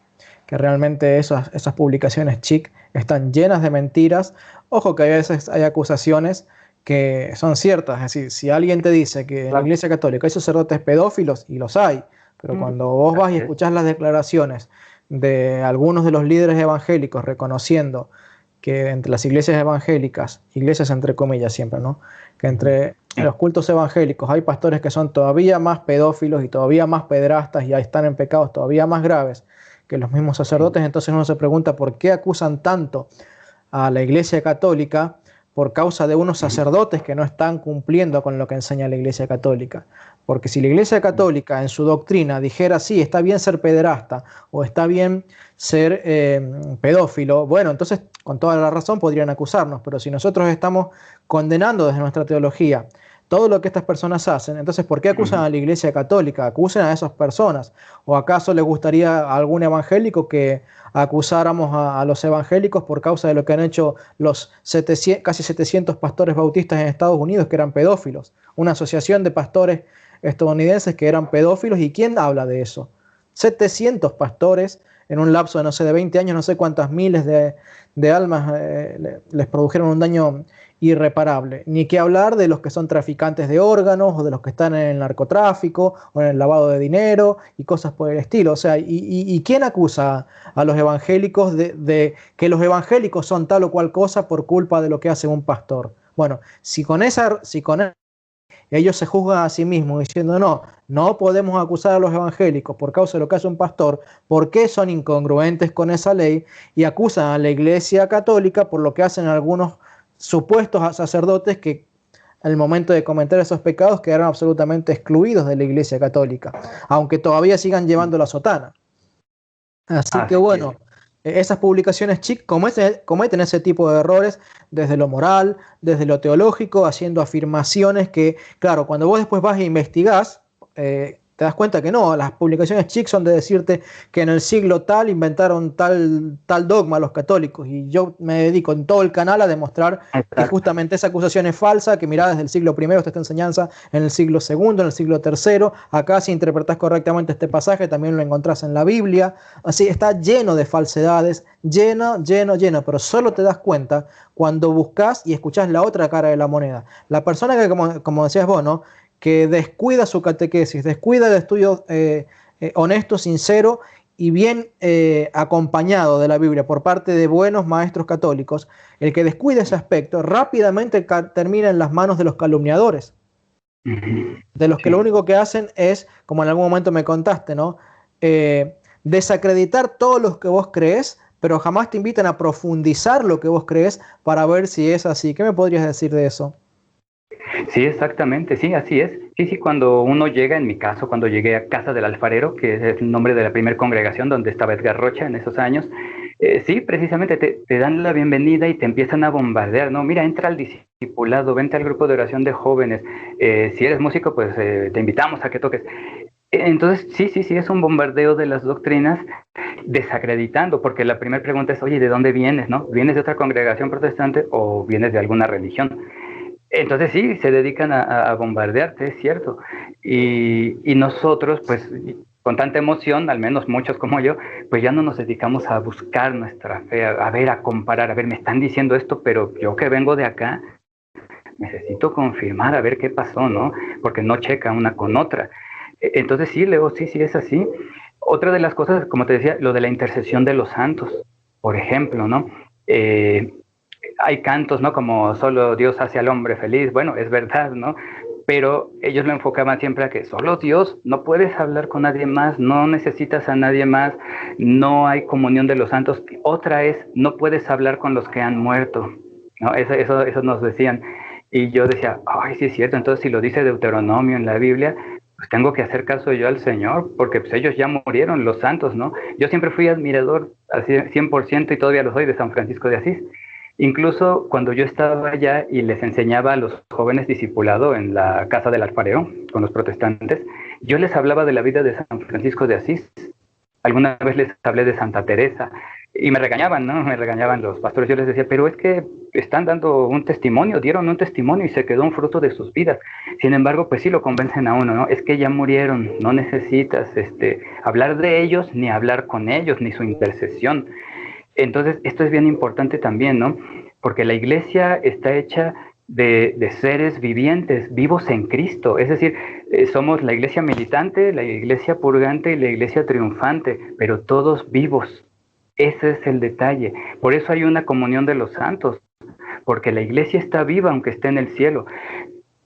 que realmente esas publicaciones Chick están llenas de mentiras. Ojo que a veces hay acusaciones que son ciertas, es decir, si alguien te dice que en la Iglesia Católica hay sacerdotes pedófilos, y los hay, pero cuando vos vas y escuchás las declaraciones de algunos de los líderes evangélicos reconociendo que entre las iglesias evangélicas, iglesias entre comillas siempre, ¿no?, que entre los cultos evangélicos hay pastores que son todavía más pedófilos y todavía más pederastas y ahí están en pecados todavía más graves que los mismos sacerdotes, entonces uno se pregunta por qué acusan tanto a la Iglesia Católica por causa de unos sacerdotes que no están cumpliendo con lo que enseña la Iglesia Católica. Porque si la Iglesia Católica en su doctrina dijera, sí, está bien ser pederasta o está bien ser pedófilo, bueno, entonces con toda la razón podrían acusarnos, pero si nosotros estamos condenando desde nuestra teología todo lo que estas personas hacen, entonces ¿por qué acusan a la Iglesia Católica? Acusen a esas personas. ¿O acaso les gustaría a algún evangélico que acusáramos a los evangélicos por causa de lo que han hecho los casi 700 pastores bautistas en Estados Unidos que eran pedófilos? Una asociación de pastores estadounidenses que eran pedófilos. ¿Y quién habla de eso? 700 pastores en un lapso de, no sé, de 20 años, no sé cuántas miles de almas les produjeron un daño irreparable. Ni que hablar de los que son traficantes de órganos o de los que están en el narcotráfico o en el lavado de dinero y cosas por el estilo. O sea, ¿y quién acusa a los evangélicos de que los evangélicos son tal o cual cosa por culpa de lo que hace un pastor? Bueno, si con ellos se juzgan a sí mismos diciendo no podemos acusar a los evangélicos por causa de lo que hace un pastor, ¿por qué son incongruentes con esa ley y acusan a la Iglesia Católica por lo que hacen algunos supuestos sacerdotes que al momento de cometer esos pecados quedaron absolutamente excluidos de la Iglesia Católica, aunque todavía sigan llevando la sotana? Así que bueno, esas publicaciones Chick cometen ese tipo de errores desde lo moral, desde lo teológico, haciendo afirmaciones que, claro, cuando vos después vas e investigás, te das cuenta que no, las publicaciones Chick son de decirte que en el siglo tal inventaron tal dogma los católicos, y yo me dedico en todo el canal a demostrar que justamente esa acusación es falsa, que mirá, desde el siglo I está esta enseñanza, en el siglo II, en el siglo III, acá si interpretás correctamente este pasaje también lo encontrás en la Biblia, así está lleno de falsedades, lleno, pero solo te das cuenta cuando buscas y escuchás la otra cara de la moneda. La persona que, como decías vos, ¿no?, que descuida su catequesis, descuida el estudio honesto, sincero y bien acompañado de la Biblia por parte de buenos maestros católicos, el que descuida ese aspecto rápidamente termina en las manos de los calumniadores, de los que lo único que hacen es, como en algún momento me contaste, ¿no?, desacreditar todo lo que vos crees, pero jamás te invitan a profundizar lo que vos crees para ver si es así. ¿Qué me podrías decir de eso? Sí, exactamente, sí, así es. Sí, cuando uno llega, en mi caso, cuando llegué a Casa del Alfarero, que es el nombre de la primera congregación donde estaba Edgar Rocha en esos años, sí, precisamente te dan la bienvenida y te empiezan a bombardear, ¿no? Mira, entra al discipulado, vente al grupo de oración de jóvenes, si eres músico, pues te invitamos a que toques. Entonces, sí, es un bombardeo de las doctrinas, desacreditando, porque la primera pregunta es, oye, ¿de dónde vienes, no? ¿Vienes de otra congregación protestante o vienes de alguna religión? Entonces sí, se dedican a bombardearte, es cierto. Y nosotros, pues, con tanta emoción, al menos muchos como yo, pues ya no nos dedicamos a buscar nuestra fe, a ver, a comparar, a ver, me están diciendo esto, pero yo que vengo de acá, necesito confirmar, a ver qué pasó, ¿no? Porque no checa una con otra. Entonces sí, Leo, sí, sí, es así. Otra de las cosas, como te decía, lo de la intercesión de los santos, por ejemplo, ¿no? Hay cantos, ¿no? Como solo Dios hace al hombre feliz. Bueno, es verdad, ¿no? Pero ellos lo enfocaban siempre a que solo Dios, no puedes hablar con nadie más, no necesitas a nadie más, no hay comunión de los santos. Otra es, no puedes hablar con los que han muerto, ¿no? Eso nos decían. Y yo decía, ay, sí es cierto, entonces si lo dice Deuteronomio en la Biblia, pues tengo que hacer caso yo al Señor, porque pues ellos ya murieron, los santos, ¿no? Yo siempre fui admirador al 100% y todavía lo soy de San Francisco de Asís. Incluso cuando yo estaba allá y les enseñaba a los jóvenes discipulado en la casa del alfarero con los protestantes, yo les hablaba de la vida de San Francisco de Asís. Alguna vez les hablé de Santa Teresa y me regañaban, ¿no? Me regañaban los pastores. Yo les decía, pero es que están dando un testimonio, dieron un testimonio y se quedó un fruto de sus vidas. Sin embargo, pues sí lo convencen a uno, ¿no? Es que ya murieron, no necesitas hablar de ellos, ni hablar con ellos, ni su intercesión. Entonces, esto es bien importante también, ¿no? Porque la iglesia está hecha de seres vivientes, vivos en Cristo. Es decir, somos la iglesia militante, la iglesia purgante y la iglesia triunfante, pero todos vivos. Ese es el detalle. Por eso hay una comunión de los santos, porque la iglesia está viva aunque esté en el cielo.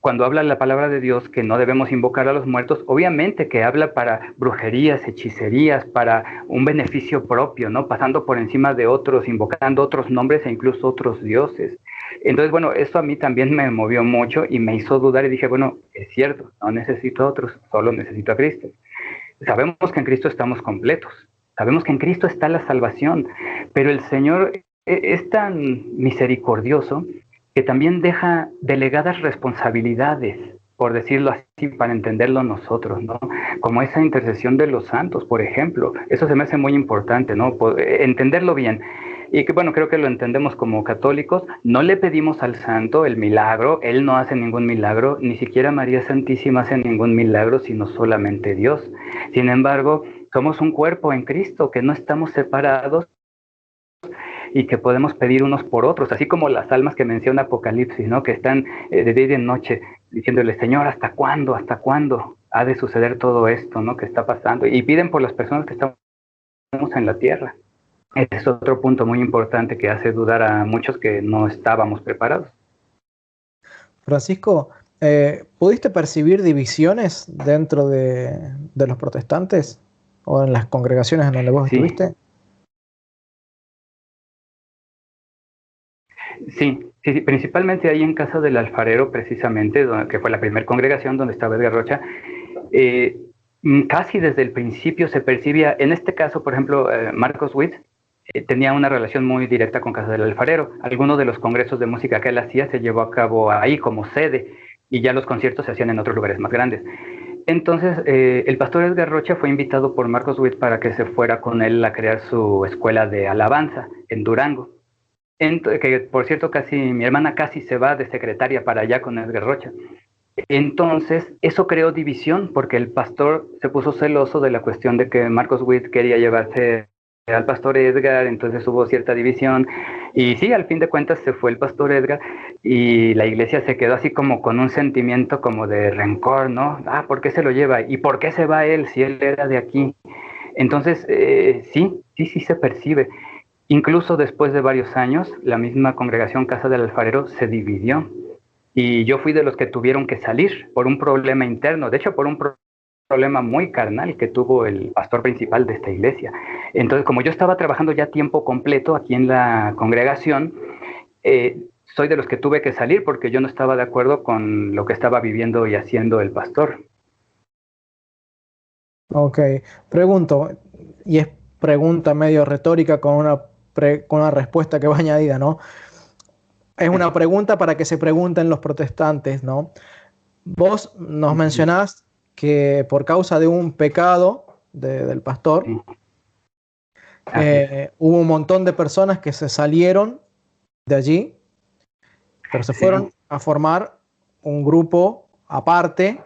Cuando habla la palabra de Dios que no debemos invocar a los muertos, obviamente que habla para brujerías, hechicerías, para un beneficio propio, ¿no? Pasando por encima de otros, invocando otros nombres e incluso otros dioses. Entonces, bueno, eso a mí también me movió mucho y me hizo dudar y dije, bueno, es cierto, no necesito a otros, solo necesito a Cristo. Sabemos que en Cristo estamos completos, sabemos que en Cristo está la salvación, pero el Señor es tan misericordioso que también deja delegadas responsabilidades, por decirlo así, para entenderlo nosotros, ¿no? Como esa intercesión de los santos, por ejemplo. Eso se me hace muy importante, ¿no? Entenderlo bien. Y que bueno, creo que lo entendemos como católicos. No le pedimos al santo el milagro, él no hace ningún milagro, ni siquiera María Santísima hace ningún milagro, sino solamente Dios. Sin embargo, somos un cuerpo en Cristo, que no estamos separados y que podemos pedir unos por otros, así como las almas que menciona Apocalipsis, ¿no? Que están de día y de noche diciéndole, Señor, ¿hasta cuándo? ¿Hasta cuándo ha de suceder todo esto, ¿no? Que está pasando? Y piden por las personas que estamos en la tierra. Este es otro punto muy importante que hace dudar a muchos que no estábamos preparados. Francisco, ¿pudiste percibir divisiones dentro de los protestantes o en las congregaciones en donde vos Sí. estuviste? Sí, sí, principalmente ahí en Casa del Alfarero, precisamente, que fue la primera congregación donde estaba Edgar Rocha, casi desde el principio se percibía, en este caso, por ejemplo, Marcos Witt tenía una relación muy directa con Casa del Alfarero. Algunos de los congresos de música que él hacía se llevó a cabo ahí como sede y ya los conciertos se hacían en otros lugares más grandes. Entonces, el pastor Edgar Rocha fue invitado por Marcos Witt para que se fuera con él a crear su escuela de alabanza en Durango. Que por cierto, casi mi hermana casi se va de secretaria para allá con Edgar Rocha. Entonces, eso creó división porque el pastor se puso celoso de la cuestión de que Marcos Witt quería llevarse al pastor Edgar, entonces hubo cierta división. Y sí, al fin de cuentas se fue el pastor Edgar y la iglesia se quedó así como con un sentimiento como de rencor, ¿no? Ah, ¿por qué se lo lleva? ¿Y por qué se va él si él era de aquí? Entonces, sí se percibe. Incluso después de varios años, la misma congregación Casa del Alfarero se dividió y yo fui de los que tuvieron que salir por un problema interno, de hecho por un problema muy carnal que tuvo el pastor principal de esta iglesia. Entonces, como yo estaba trabajando ya tiempo completo aquí en la congregación, soy de los que tuve que salir porque yo no estaba de acuerdo con lo que estaba viviendo y haciendo el pastor. Ok, pregunto, y es pregunta medio retórica con una respuesta que va añadida, ¿no? Es una pregunta para que se pregunten los protestantes, ¿no? Vos nos mencionás que por causa de un pecado del pastor, hubo un montón de personas que se salieron de allí, pero se fueron a formar un grupo aparte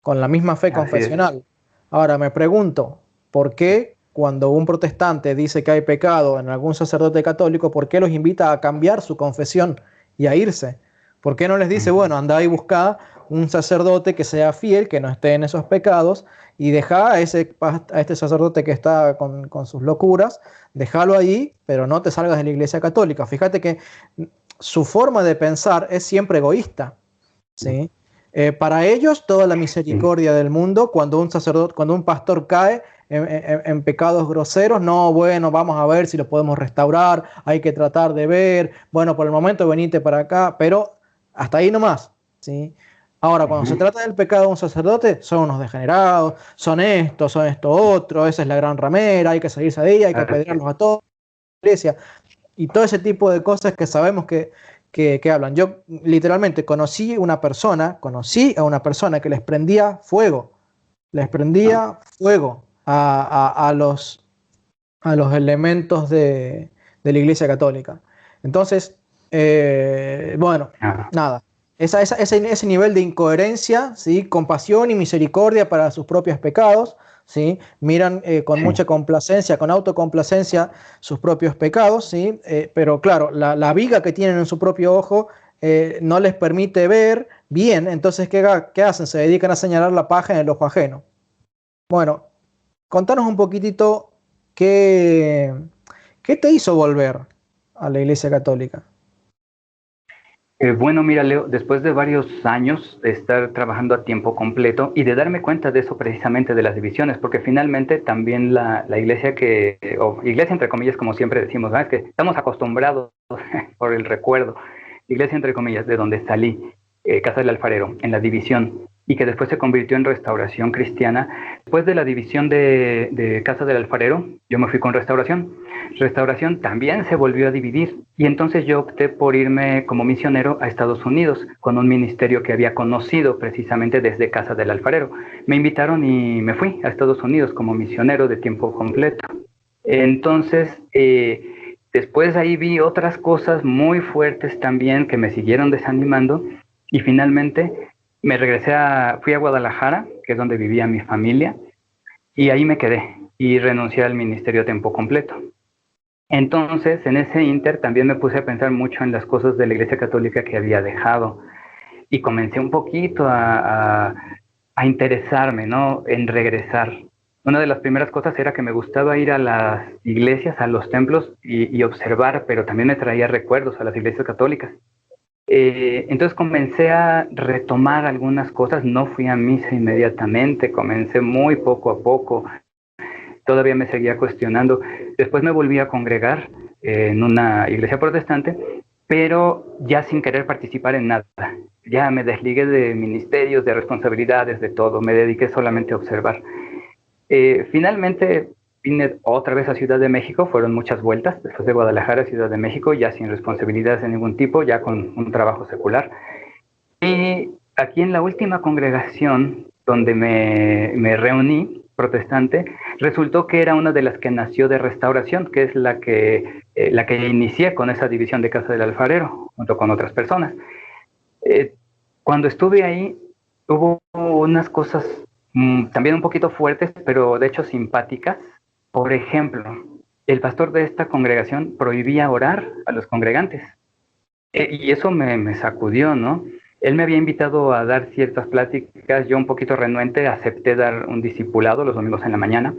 con la misma fe Así es. confesional. Ahora me pregunto, ¿por qué cuando un protestante dice que hay pecado en algún sacerdote católico, por qué los invita a cambiar su confesión y a irse? ¿Por qué no les dice, bueno, anda y busca un sacerdote que sea fiel, que no esté en esos pecados, y deja a este sacerdote que está con sus locuras, déjalo ahí, pero no te salgas de la Iglesia Católica? Fíjate que su forma de pensar es siempre egoísta, ¿sí? Para ellos toda la misericordia del mundo, cuando un sacerdote, cuando un pastor cae en pecados groseros, no, bueno, vamos a ver si lo podemos restaurar, hay que tratar de ver, bueno, por el momento venite para acá, pero hasta ahí nomás, ¿sí? Ahora, cuando se trata del pecado de un sacerdote, son unos degenerados, son esto otro, esa es la gran ramera, hay que salirse de ella, hay que apedrearlos a todos, la iglesia, y todo ese tipo de cosas que sabemos que hablan. Yo literalmente conocí a una persona que les prendía fuego a los elementos de la Iglesia Católica. Entonces, bueno, nada, ese nivel de incoherencia, ¿sí? Compasión y misericordia para sus propios pecados, ¿sí? Miran con mucha complacencia, con autocomplacencia sus propios pecados, ¿sí? Pero claro, la viga que tienen en su propio ojo no les permite ver bien, entonces ¿qué hacen? Se dedican a señalar la paja en el ojo ajeno. Bueno, contanos un poquitito qué te hizo volver a la Iglesia Católica. Bueno, mira, Leo, después de varios años de estar trabajando a tiempo completo y de darme cuenta de eso precisamente de las divisiones, porque finalmente también la iglesia o iglesia entre comillas, como siempre decimos, ¿no? Es que estamos acostumbrados por el recuerdo, iglesia entre comillas, de donde salí, Casa del Alfarero, en la división, y que después se convirtió en Restauración Cristiana. Después de la división de Casa del Alfarero, yo me fui con Restauración. Restauración también se volvió a dividir y entonces yo opté por irme como misionero a Estados Unidos con un ministerio que había conocido precisamente desde Casa del Alfarero. Me invitaron y me fui a Estados Unidos como misionero de tiempo completo. Entonces, después ahí vi otras cosas muy fuertes también que me siguieron desanimando y finalmente fui a Guadalajara, que es donde vivía mi familia, y ahí me quedé y renuncié al ministerio a tiempo completo. Entonces, en ese inter también me puse a pensar mucho en las cosas de la Iglesia Católica que había dejado y comencé un poquito a interesarme, ¿no? En regresar. Una de las primeras cosas era que me gustaba ir a las iglesias, a los templos y observar, pero también me traía recuerdos a las iglesias católicas. Entonces comencé a retomar algunas cosas, no fui a misa inmediatamente, comencé muy poco a poco, todavía me seguía cuestionando. Después me volví a congregar en una iglesia protestante, pero ya sin querer participar en nada. Ya me desligué de ministerios, de responsabilidades, de todo, me dediqué solamente a observar. Finalmente vine otra vez a Ciudad de México, fueron muchas vueltas, después de Guadalajara a Ciudad de México, ya sin responsabilidades de ningún tipo, ya con un trabajo secular. Y aquí en la última congregación donde me reuní, protestante, resultó que era una de las que nació de Restauración, que es la que inicié con esa división de Casa del Alfarero, junto con otras personas. Cuando estuve ahí, hubo unas cosas también un poquito fuertes, pero de hecho simpáticas. Por ejemplo, el pastor de esta congregación prohibía orar a los congregantes. Y eso me sacudió, ¿no? Él me había invitado a dar ciertas pláticas, yo un poquito renuente acepté dar un discipulado los domingos en la mañana,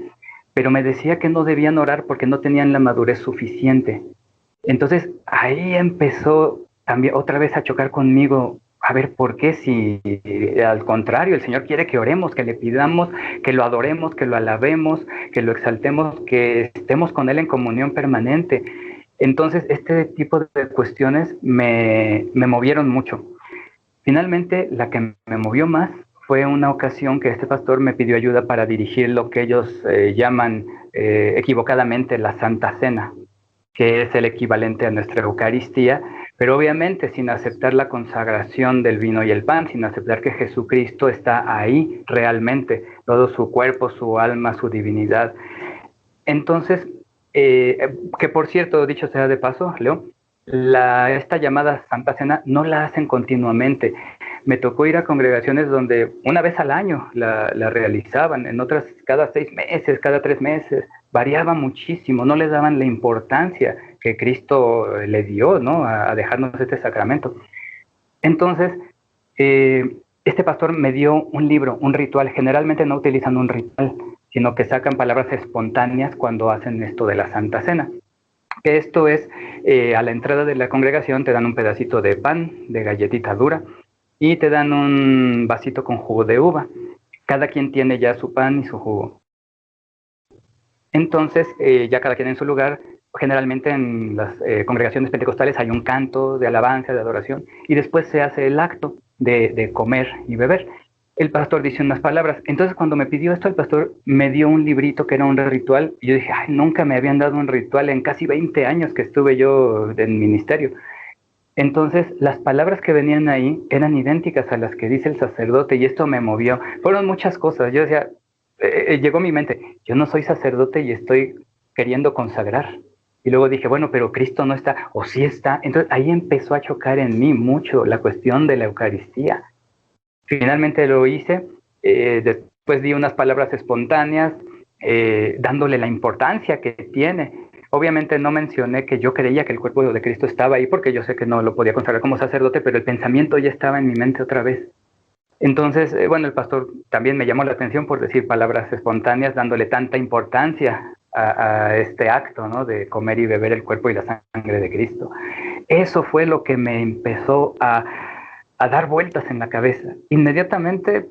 pero me decía que no debían orar porque no tenían la madurez suficiente. Entonces ahí empezó también otra vez a chocar conmigo, a ver, ¿por qué? Si al contrario, el Señor quiere que oremos, que le pidamos, que lo adoremos, que lo alabemos, que lo exaltemos, que estemos con Él en comunión permanente. Entonces este tipo de cuestiones me movieron mucho. Finalmente, la que me movió más fue una ocasión que este pastor me pidió ayuda para dirigir lo que ellos llaman equivocadamente la Santa Cena, que es el equivalente a nuestra Eucaristía, pero obviamente sin aceptar la consagración del vino y el pan, sin aceptar que Jesucristo está ahí realmente, todo su cuerpo, su alma, su divinidad. Entonces, que por cierto, dicho sea de paso, Leo, esta llamada Santa Cena no la hacen continuamente. Me tocó ir a congregaciones donde una vez al año la realizaban, en otras cada 6 meses, cada 3 meses, variaba muchísimo, no le daban la importancia que Cristo le dio, ¿no? A dejarnos este sacramento. Entonces, este pastor me dio un libro, un ritual. Generalmente no utilizan un ritual, sino que sacan palabras espontáneas cuando hacen esto de la Santa Cena. Esto es, a la entrada de la congregación te dan un pedacito de pan, de galletita dura, y te dan un vasito con jugo de uva. Cada quien tiene ya su pan y su jugo. Entonces, ya cada quien en su lugar. Generalmente en las congregaciones pentecostales hay un canto de alabanza, de adoración, y después se hace el acto de comer y beber. El pastor dice unas palabras. Entonces, cuando me pidió esto, el pastor me dio un librito que era un ritual, y yo dije, ay, nunca me habían dado un ritual en casi 20 años que estuve yo en ministerio. Entonces, las palabras que venían ahí eran idénticas a las que dice el sacerdote, y esto me movió. Fueron muchas cosas. Yo decía, llegó a mi mente, yo no soy sacerdote y estoy queriendo consagrar. Y luego dije, bueno, pero Cristo no está, o sí está. Entonces ahí empezó a chocar en mí mucho la cuestión de la Eucaristía. Finalmente lo hice, después di unas palabras espontáneas, dándole la importancia que tiene. Obviamente no mencioné que yo creía que el cuerpo de Cristo estaba ahí, porque yo sé que no lo podía consagrar como sacerdote, pero el pensamiento ya estaba en mi mente otra vez. Entonces, bueno, el pastor también me llamó la atención por decir palabras espontáneas, dándole tanta importancia a este acto, ¿no? De comer y beber el cuerpo y la sangre de Cristo. Eso fue lo que me empezó a dar vueltas en la cabeza. Inmediatamente,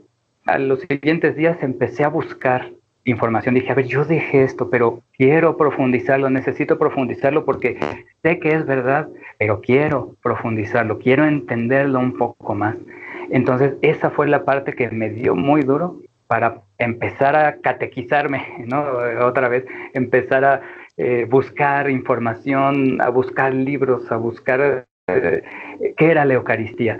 a los siguientes días, empecé a buscar información. Dije, a ver, yo dejé esto, pero quiero profundizarlo, necesito profundizarlo porque sé que es verdad, pero quiero profundizarlo, quiero entenderlo un poco más. Entonces, esa fue la parte que me dio muy duro para empezar a catequizarme, ¿no? Otra vez, empezar a buscar información, a buscar libros, a buscar qué era la Eucaristía.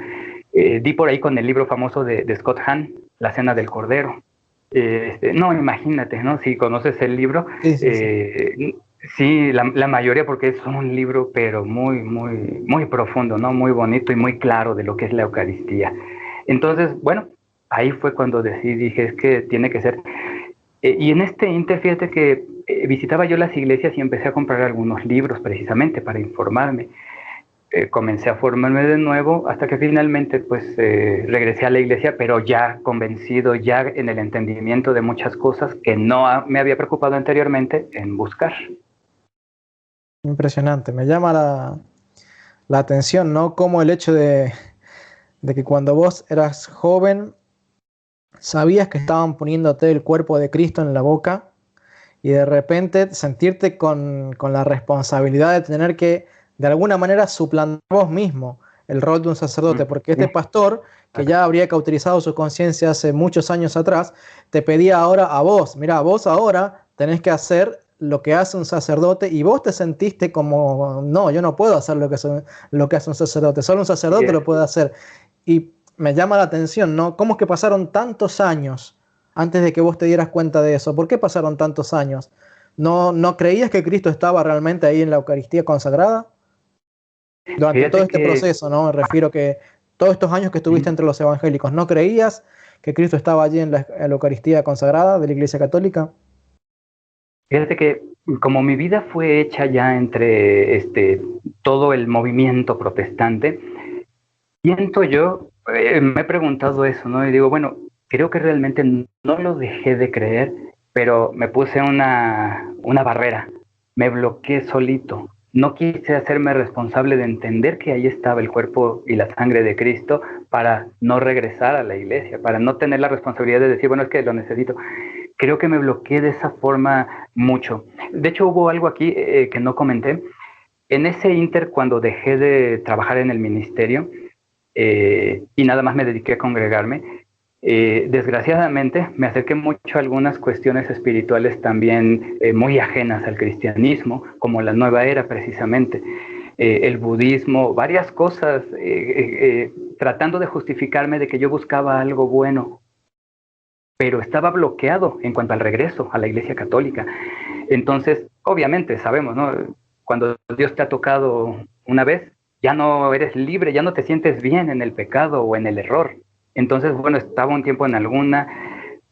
Di por ahí con el libro famoso de Scott Hahn, La Cena del Cordero. No, imagínate, ¿no? Si conoces el libro, Sí. sí, la mayoría, porque es un libro, pero muy, muy, muy profundo, ¿no? Muy bonito y muy claro de lo que es la Eucaristía. Entonces, bueno, ahí fue cuando decidí, dije, es que tiene que ser. Y en este inter, fíjate que visitaba yo las iglesias y empecé a comprar algunos libros precisamente para informarme. Comencé a formarme de nuevo hasta que finalmente pues regresé a la iglesia, pero ya convencido, ya en el entendimiento de muchas cosas que no me había preocupado anteriormente en buscar. Impresionante, me llama la atención, ¿no? Como el hecho de que cuando vos eras joven sabías que estaban poniéndote el cuerpo de Cristo en la boca y de repente sentirte con la responsabilidad de tener que de alguna manera suplantar vos mismo el rol de un sacerdote, porque este pastor, que ya habría cauterizado su conciencia hace muchos años atrás, te pedía ahora a vos, mira, vos ahora tenés que hacer lo que hace un sacerdote, y vos te sentiste como, no, yo no puedo hacer lo que hace un sacerdote, solo un sacerdote lo puede hacer. Y me llama la atención, ¿no? ¿Cómo es que pasaron tantos años antes de que vos te dieras cuenta de eso? ¿Por qué pasaron tantos años? ¿No creías que Cristo estaba realmente ahí en la Eucaristía consagrada? Durante Fíjate todo este que, proceso, ¿no? Me refiero que todos estos años que estuviste entre los evangélicos, ¿no creías que Cristo estaba allí en la Eucaristía consagrada de la Iglesia Católica? fíjate que como mi vida fue hecha ya entre todo el movimiento protestante, siento yo, me he preguntado eso, ¿no? Y digo, bueno, creo que realmente no lo dejé de creer, pero me puse una barrera, me bloqueé solito. No quise hacerme responsable de entender que ahí estaba el cuerpo y la sangre de Cristo para no regresar a la iglesia, para no tener la responsabilidad de decir, bueno, es que lo necesito. Creo que me bloqueé de esa forma mucho. De hecho, hubo algo aquí que no comenté. En ese inter, cuando dejé de trabajar en el ministerio, y nada más me dediqué a congregarme. Desgraciadamente me acerqué mucho a algunas cuestiones espirituales también muy ajenas al cristianismo, como la nueva era precisamente, el budismo, varias cosas, tratando de justificarme de que yo buscaba algo bueno, pero estaba bloqueado en cuanto al regreso a la Iglesia Católica. Entonces, obviamente, sabemos, ¿no? Cuando Dios te ha tocado una vez, ya no eres libre, ya no te sientes bien en el pecado o en el error. Entonces, bueno, estaba un tiempo en alguna,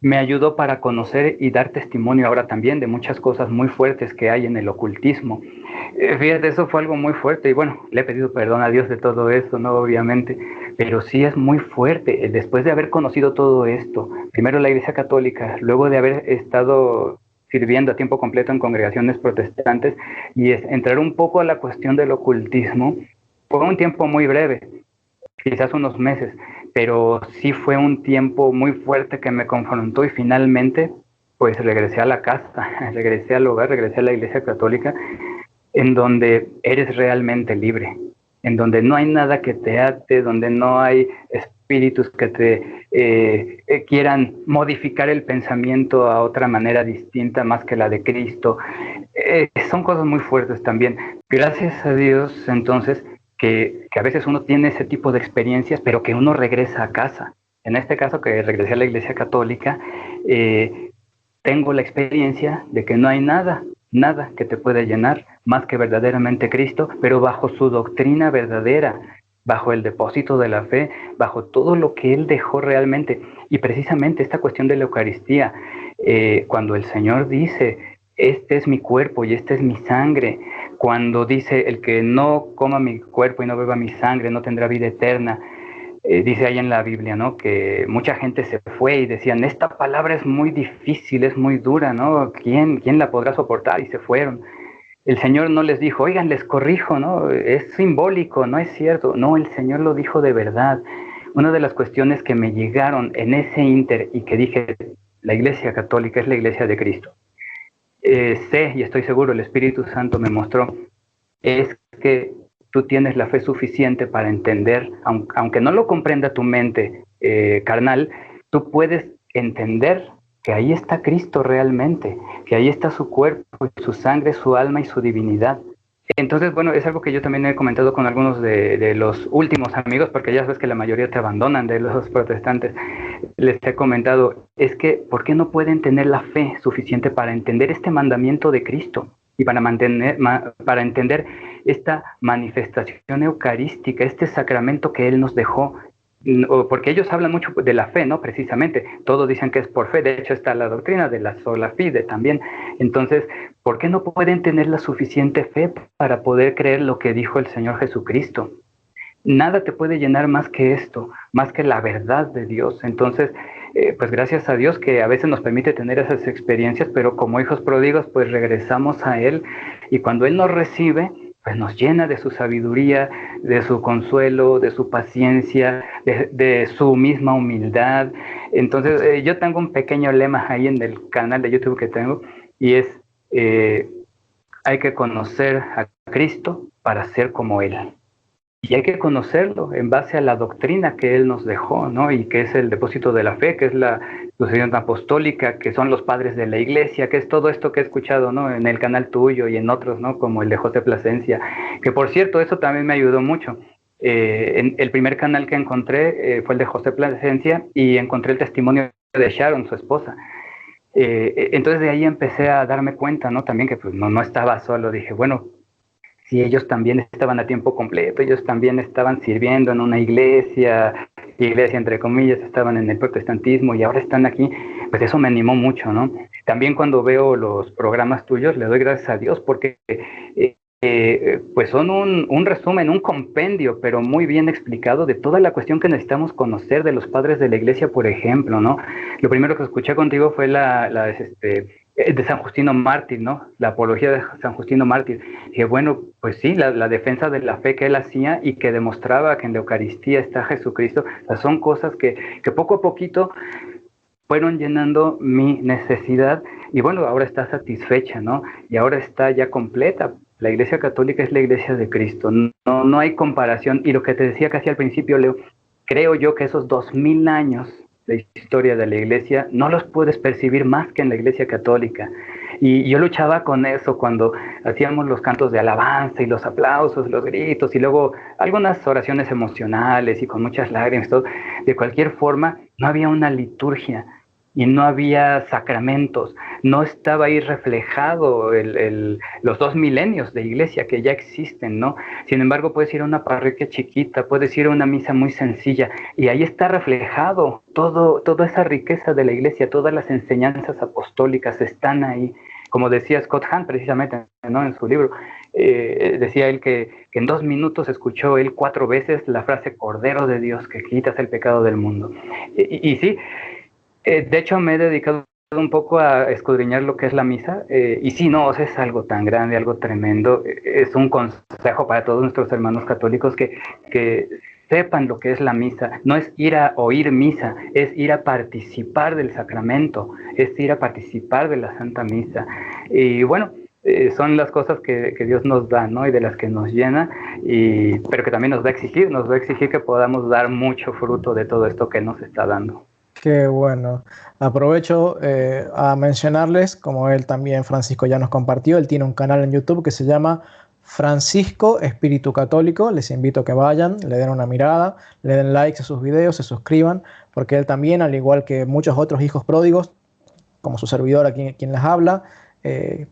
me ayudó para conocer y dar testimonio ahora también de muchas cosas muy fuertes que hay en el ocultismo. Fíjate, eso fue algo muy fuerte y bueno, le he pedido perdón a Dios de todo eso, ¿no? Obviamente, pero sí es muy fuerte. Después de haber conocido todo esto, primero la Iglesia Católica, luego de haber estado sirviendo a tiempo completo en congregaciones protestantes y entrar un poco a la cuestión del ocultismo, fue un tiempo muy breve, quizás unos meses, pero sí fue un tiempo muy fuerte que me confrontó y finalmente pues regresé a la casa, regresé al hogar, regresé a la Iglesia Católica, en donde eres realmente libre, en donde no hay nada que te ate, donde no hay espíritus que te quieran modificar el pensamiento a otra manera distinta más que la de Cristo. Son cosas muy fuertes también. Gracias a Dios, entonces, que a veces uno tiene ese tipo de experiencias, pero que uno regresa a casa. En este caso, que regresé a la Iglesia Católica, tengo la experiencia de que no hay nada que te pueda llenar más que verdaderamente Cristo, pero bajo su doctrina verdadera, bajo el depósito de la fe, bajo todo lo que Él dejó realmente. Y precisamente esta cuestión de la Eucaristía, cuando el Señor dice, este es mi cuerpo y esta es mi sangre, cuando dice, el que no coma mi cuerpo y no beba mi sangre no tendrá vida eterna, dice ahí en la Biblia, ¿no? Que mucha gente se fue y decían, esta palabra es muy difícil, es muy dura, ¿no? ¿Quién la podrá soportar? Y se fueron. El Señor no les dijo, oigan, les corrijo, ¿no? Es simbólico, no es cierto. No, el Señor lo dijo de verdad. Una de las cuestiones que me llegaron en ese ínter y que dije, la Iglesia Católica es la Iglesia de Cristo. Sé y estoy seguro, el Espíritu Santo me mostró, es que tú tienes la fe suficiente para entender, aunque no lo comprenda tu mente carnal, tú puedes entender que ahí está Cristo realmente, que ahí está su cuerpo, su sangre, su alma y su divinidad. Entonces, bueno, es algo que yo también he comentado con algunos de los últimos amigos, porque ya sabes que la mayoría te abandonan de los protestantes. Les he comentado, es que, ¿por qué no pueden tener la fe suficiente para entender este mandamiento de Cristo? Y para entender esta manifestación eucarística, este sacramento que Él nos dejó, porque ellos hablan mucho de la fe, ¿no? Precisamente, todos dicen que es por fe, de hecho está la doctrina de la sola fide también. Entonces, ¿por qué no pueden tener la suficiente fe para poder creer lo que dijo el Señor Jesucristo? Nada te puede llenar más que esto, más que la verdad de Dios. Entonces, pues gracias a Dios que a veces nos permite tener esas experiencias, pero como hijos pródigos, pues regresamos a Él y cuando Él nos recibe, pues nos llena de su sabiduría, de su consuelo, de su paciencia, de su misma humildad. Entonces, yo tengo un pequeño lema ahí en el canal de YouTube que tengo y es, hay que conocer a Cristo para ser como Él. Y hay que conocerlo en base a la doctrina que Él nos dejó, ¿no? Y que es el depósito de la fe, que es la sucesión apostólica, que son los padres de la iglesia, que es todo esto que he escuchado, ¿no? En el canal tuyo y en otros, ¿no? Como el de José Plasencia, que por cierto, eso también me ayudó mucho. En el primer canal que encontré fue el de José Plasencia y encontré el testimonio de Sharon, su esposa. Entonces de ahí empecé a darme cuenta, ¿no? También que pues no estaba solo, dije, bueno, si ellos también estaban a tiempo completo, ellos también estaban sirviendo en una iglesia entre comillas, estaban en el protestantismo y ahora están aquí, pues eso me animó mucho, ¿no? También cuando veo los programas tuyos, le doy gracias a Dios porque pues son un resumen, un compendio, pero muy bien explicado de toda la cuestión que necesitamos conocer de los padres de la iglesia, por ejemplo, ¿no? Lo primero que escuché contigo fue de San Justino Mártir, ¿no? La apología de San Justino Mártir. Y dije, bueno, pues sí, la defensa de la fe que él hacía y que demostraba que en la Eucaristía está Jesucristo, o sea, son cosas que poco a poquito fueron llenando mi necesidad y bueno, ahora está satisfecha, ¿no? Y ahora está ya completa. La Iglesia Católica es la Iglesia de Cristo, no hay comparación. Y lo que te decía casi al principio, Leo, creo yo que esos 2000 años de historia de la Iglesia no los puedes percibir más que en la Iglesia Católica. Y yo luchaba con eso cuando hacíamos los cantos de alabanza y los aplausos, los gritos y luego algunas oraciones emocionales y con muchas lágrimas, todo. De cualquier forma, no había una liturgia. y no había sacramentos, no estaba ahí reflejado los 2 milenios de iglesia que ya existen, ¿no? Sin embargo, puedes ir a una parroquia chiquita, puedes ir a una misa muy sencilla, y ahí está reflejado toda esa riqueza de la iglesia, todas las enseñanzas apostólicas están ahí. Como decía Scott Hahn precisamente, ¿no? En su libro, decía él que en 2 minutos escuchó él 4 veces la frase Cordero de Dios, que quitas el pecado del mundo. Y sí, de hecho me he dedicado un poco a escudriñar lo que es la misa, y sí, no, o sea, es algo tan grande, algo tremendo. Es un consejo para todos nuestros hermanos católicos que sepan lo que es la misa. No es ir a oír misa, es ir a participar del sacramento, es ir a participar de la Santa Misa. Y bueno, son las cosas que Dios nos da, ¿no? Y de las que nos llena, pero que también nos va a exigir que podamos dar mucho fruto de todo esto que nos está dando. Qué bueno. Aprovecho a mencionarles, como él también, Francisco, ya nos compartió, él tiene un canal en YouTube que se llama Francisco Espíritu Católico. Les invito a que vayan, le den una mirada, le den likes a sus videos, se suscriban, porque él también, al igual que muchos otros hijos pródigos, como su servidor aquí quien les habla,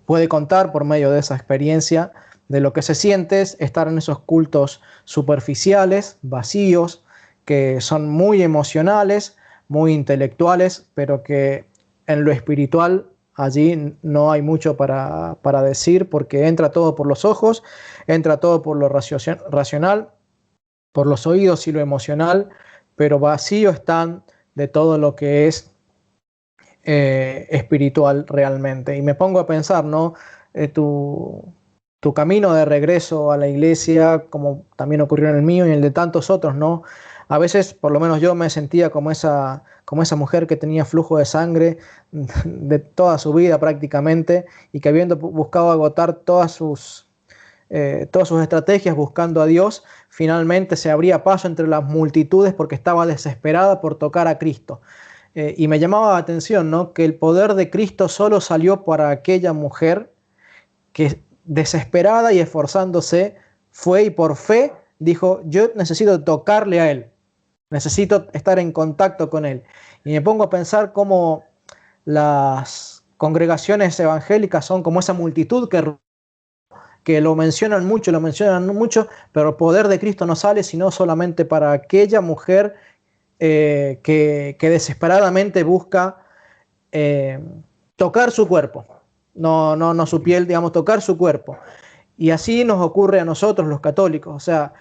puede contar por medio de esa experiencia de lo que se siente es estar en esos cultos superficiales, vacíos, que son muy emocionales, muy intelectuales, pero que en lo espiritual allí no hay mucho para decir, porque entra todo por los ojos, entra todo por lo racional, por los oídos y lo emocional, pero vacío están de todo lo que es espiritual realmente. Y me pongo a pensar, ¿no? Tu camino de regreso a la iglesia, como también ocurrió en el mío y en el de tantos otros, ¿no? A veces, por lo menos yo me sentía como esa mujer que tenía flujo de sangre de toda su vida prácticamente, y que habiendo buscado agotar todas sus estrategias buscando a Dios, finalmente se abría paso entre las multitudes porque estaba desesperada por tocar a Cristo. Y me llamaba la atención, ¿no?, que el poder de Cristo solo salió para aquella mujer que, desesperada y esforzándose, fue y por fe dijo: yo necesito tocarle a Él, necesito estar en contacto con Él. Y me pongo a pensar cómo las congregaciones evangélicas son como esa multitud que lo mencionan mucho, pero el poder de Cristo no sale sino solamente para aquella mujer que desesperadamente busca tocar su cuerpo, no su piel, digamos, tocar su cuerpo. Y así nos ocurre a nosotros los católicos. O sea,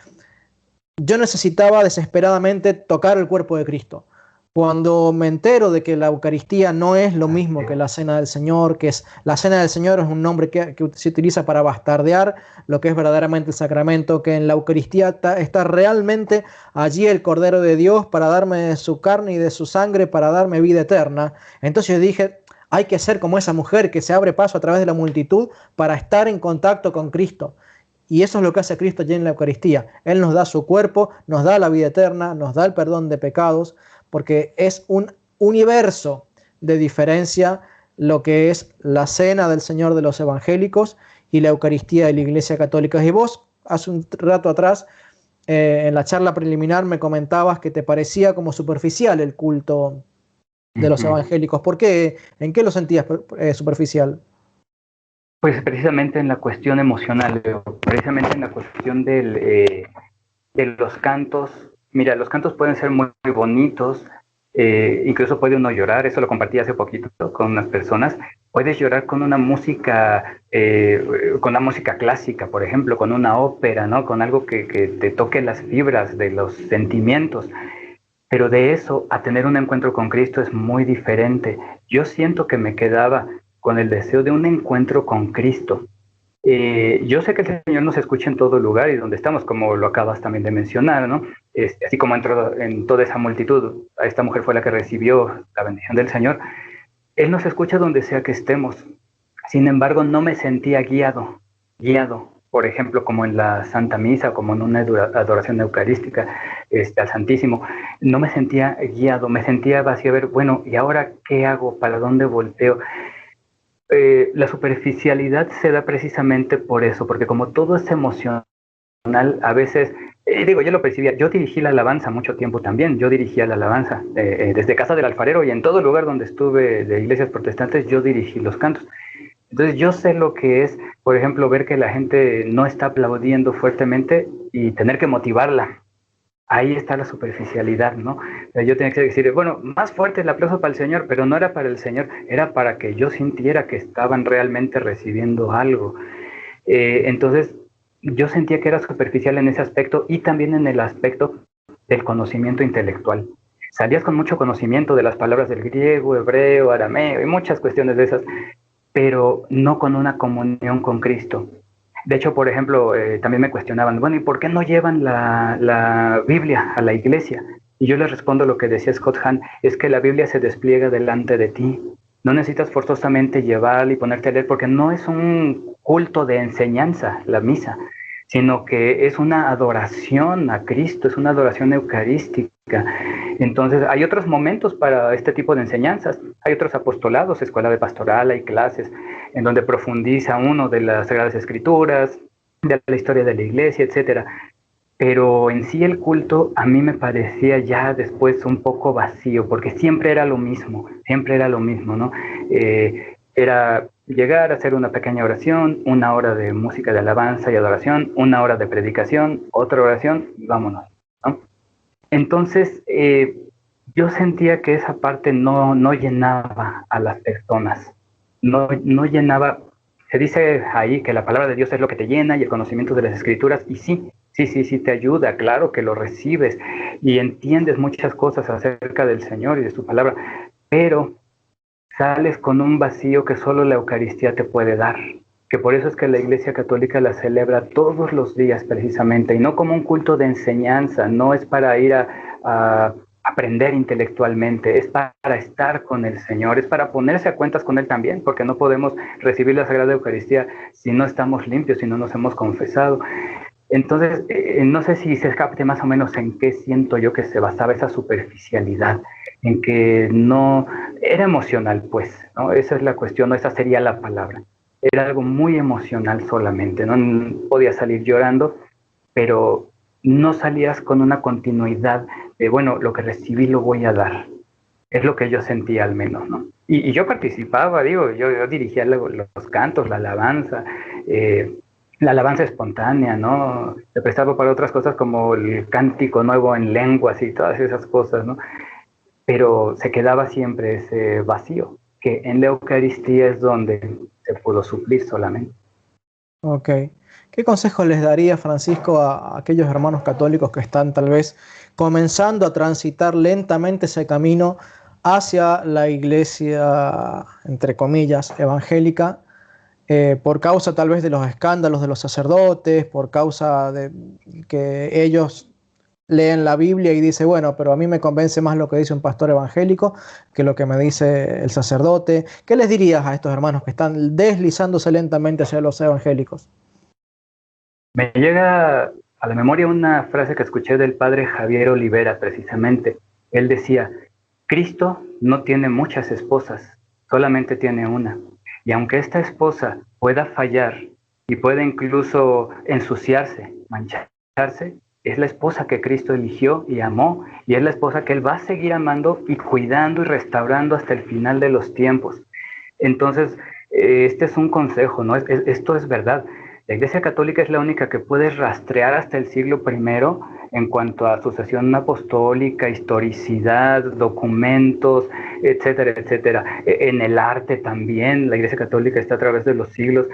yo necesitaba desesperadamente tocar el cuerpo de Cristo. Cuando me entero de que la Eucaristía no es lo mismo que la Cena del Señor, la Cena del Señor es un nombre que se utiliza para bastardear lo que es verdaderamente el sacramento, que en la Eucaristía está realmente allí el Cordero de Dios para darme de su carne y de su sangre para darme vida eterna. Entonces yo dije: hay que ser como esa mujer que se abre paso a través de la multitud para estar en contacto con Cristo. Y eso es lo que hace Cristo allí en la Eucaristía. Él nos da su cuerpo, nos da la vida eterna, nos da el perdón de pecados, porque es un universo de diferencia lo que es la cena del Señor de los evangélicos y la Eucaristía de la Iglesia Católica. Y vos, hace un rato atrás, en la charla preliminar, me comentabas que te parecía como superficial el culto de los evangélicos. ¿Por qué? ¿En qué lo sentías superficial? Pues precisamente en la cuestión emocional, precisamente en la cuestión de los cantos. Mira, los cantos pueden ser muy, muy bonitos, incluso puede uno llorar, eso lo compartí hace poquito con unas personas. Puedes llorar con una música clásica, por ejemplo, con una ópera, ¿no? Con algo que te toque las fibras de los sentimientos. Pero de eso a tener un encuentro con Cristo es muy diferente. Yo siento que me quedaba con el deseo de un encuentro con Cristo. Yo sé que el Señor nos escucha en todo lugar y donde estamos, como lo acabas también de mencionar, ¿no? Así como entró en toda esa multitud, a esta mujer fue la que recibió la bendición del Señor. Él nos escucha donde sea que estemos. Sin embargo, no me sentía guiado, por ejemplo, como en la Santa Misa, como en una adoración eucarística al Santísimo. No me sentía guiado, me sentía vacío. A ver, bueno, ¿y ahora qué hago? ¿Para dónde volteo? La superficialidad se da precisamente por eso, porque como todo es emocional, a veces Digo, yo lo percibía. Yo dirigí la alabanza mucho tiempo también. Yo dirigía la alabanza desde Casa del Alfarero y en todo lugar donde estuve de iglesias protestantes, yo dirigí los cantos. Entonces yo sé lo que es, por ejemplo, ver que la gente no está aplaudiendo fuertemente y tener que motivarla. Ahí está la superficialidad, ¿no? Yo tenía que decir, bueno, más fuerte el aplauso para el Señor, pero no era para el Señor, era para que yo sintiera que estaban realmente recibiendo algo. Entonces, yo sentía que era superficial en ese aspecto y también en el aspecto del conocimiento intelectual. Salías con mucho conocimiento de las palabras del griego, hebreo, arameo y muchas cuestiones de esas, pero no con una comunión con Cristo. De hecho, por ejemplo, también me cuestionaban, bueno, ¿y por qué no llevan la Biblia a la iglesia? Y yo les respondo lo que decía Scott Hahn, es que la Biblia se despliega delante de ti. No necesitas forzosamente llevarla y ponerte a leer, porque no es un culto de enseñanza, la misa, sino que es una adoración a Cristo, es una adoración eucarística. Entonces, hay otros momentos para este tipo de enseñanzas, hay otros apostolados, escuela de pastoral, hay clases en donde profundiza uno de las Sagradas Escrituras, de la historia de la iglesia, etcétera. Pero en sí el culto a mí me parecía ya después un poco vacío, porque siempre era lo mismo, ¿no? Era llegar a hacer una pequeña oración, una hora de música de alabanza y adoración, una hora de predicación, otra oración y vámonos, ¿no? Entonces, yo sentía que esa parte no llenaba a las personas, no llenaba. Se dice ahí que la palabra de Dios es lo que te llena y el conocimiento de las Escrituras, y sí te ayuda, claro que lo recibes y entiendes muchas cosas acerca del Señor y de su palabra, pero sales con un vacío que solo la Eucaristía te puede dar, que por eso es que la Iglesia Católica la celebra todos los días precisamente, y no como un culto de enseñanza, no es para ir a aprender intelectualmente, es para estar con el Señor, es para ponerse a cuentas con Él también, porque no podemos recibir la Sagrada Eucaristía si no estamos limpios, si no nos hemos confesado. Entonces, no sé si se capte más o menos en qué siento yo que se basaba esa superficialidad, en que no era emocional, pues, ¿no? Esa es la cuestión, ¿no? Esa sería la palabra. Era algo muy emocional solamente, ¿no? Podías salir llorando, pero no salías con una continuidad de, bueno, lo que recibí lo voy a dar. Es lo que yo sentía al menos, ¿no? Y yo participaba, digo, yo dirigía los cantos, la alabanza espontánea, ¿no? Se prestaba para otras cosas como el cántico nuevo en lenguas y todas esas cosas, ¿no? Pero se quedaba siempre ese vacío, que en la Eucaristía es donde se pudo suplir solamente. Ok. ¿Qué consejo les daría, Francisco, a aquellos hermanos católicos que están tal vez comenzando a transitar lentamente ese camino hacia la iglesia, entre comillas, evangélica, por causa tal vez de los escándalos de los sacerdotes, por causa de que ellos leen la Biblia y dicen, bueno, pero a mí me convence más lo que dice un pastor evangélico que lo que me dice el sacerdote? ¿Qué les dirías a estos hermanos que están deslizándose lentamente hacia los evangélicos? Me llega a la memoria una frase que escuché del padre Javier Olivera, precisamente. Él decía, Cristo no tiene muchas esposas, solamente tiene una. Y aunque esta esposa pueda fallar y pueda incluso ensuciarse, mancharse, es la esposa que Cristo eligió y amó, y es la esposa que Él va a seguir amando y cuidando y restaurando hasta el final de los tiempos. Entonces, este es un consejo, ¿no? Esto es verdad. La Iglesia Católica es la única que puede rastrear hasta el siglo I en cuanto a sucesión apostólica, historicidad, documentos, etcétera, etcétera. En el arte también, la Iglesia Católica está a través de los siglos.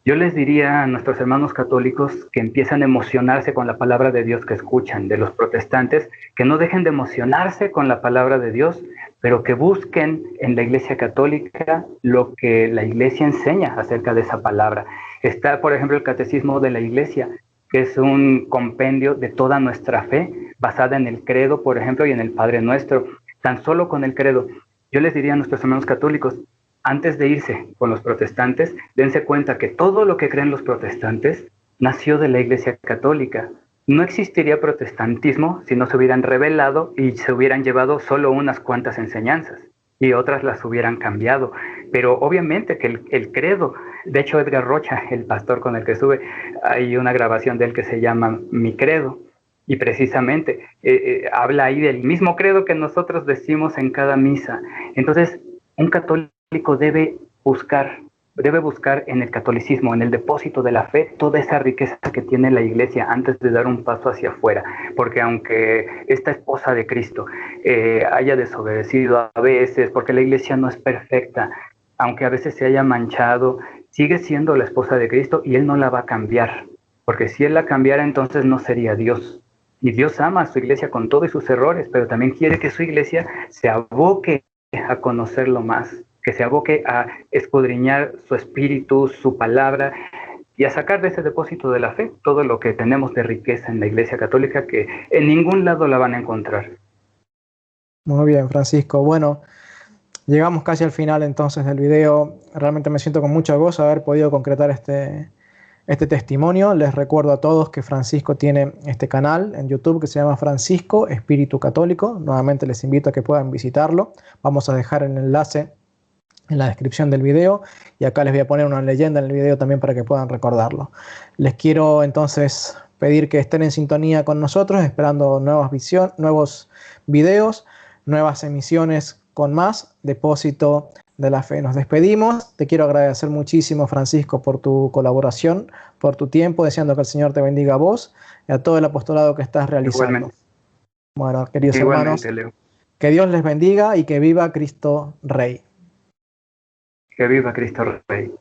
Yo les diría a nuestros hermanos católicos que empiezan a emocionarse con la palabra de Dios que escuchan, de los protestantes, que no dejen de emocionarse con la palabra de Dios, pero que busquen en la Iglesia Católica lo que la Iglesia enseña acerca de esa palabra. Está, por ejemplo, el Catecismo de la Iglesia, que es un compendio de toda nuestra fe, basada en el credo, por ejemplo, y en el Padre Nuestro. Tan solo con el credo. Yo les diría a nuestros hermanos católicos, antes de irse con los protestantes, dense cuenta que todo lo que creen los protestantes nació de la Iglesia Católica. No existiría protestantismo si no se hubieran revelado y se hubieran llevado solo unas cuantas enseñanzas y otras las hubieran cambiado. pero obviamente que el credo, de hecho Edgar Rocha, el pastor con el que estuve, hay una grabación de él que se llama Mi Credo, y precisamente habla ahí del mismo credo que nosotros decimos en cada misa. Entonces, un católico debe buscar en el catolicismo, en el depósito de la fe, toda esa riqueza que tiene la Iglesia antes de dar un paso hacia afuera, porque aunque esta esposa de Cristo haya desobedecido a veces, porque la Iglesia no es perfecta, aunque a veces se haya manchado, sigue siendo la esposa de Cristo y Él no la va a cambiar, porque si Él la cambiara entonces no sería Dios. Y Dios ama a su Iglesia con todos sus errores, pero también quiere que su Iglesia se aboque a conocerlo más, que se aboque a escudriñar su espíritu, su palabra, y a sacar de ese depósito de la fe todo lo que tenemos de riqueza en la Iglesia Católica, que en ningún lado la van a encontrar. Muy bien, Francisco. Bueno, llegamos casi al final entonces del video. Realmente me siento con mucho gozo de haber podido concretar este testimonio. Les recuerdo a todos que Francisco tiene este canal en YouTube que se llama Francisco Espíritu Católico. Nuevamente les invito a que puedan visitarlo. Vamos a dejar el enlace en la descripción del video y acá les voy a poner una leyenda en el video también para que puedan recordarlo. Les quiero entonces pedir que estén en sintonía con nosotros, esperando nuevos videos, nuevas emisiones con más Depósito de la Fe. Nos despedimos. Te quiero agradecer muchísimo, Francisco, por tu colaboración, por tu tiempo, deseando que el Señor te bendiga a vos y a todo el apostolado que estás realizando. Igualmente. Bueno, queridos Igualmente, hermanos, Leo. que Dios les bendiga y que viva Cristo Rey. Que viva Cristo Rey.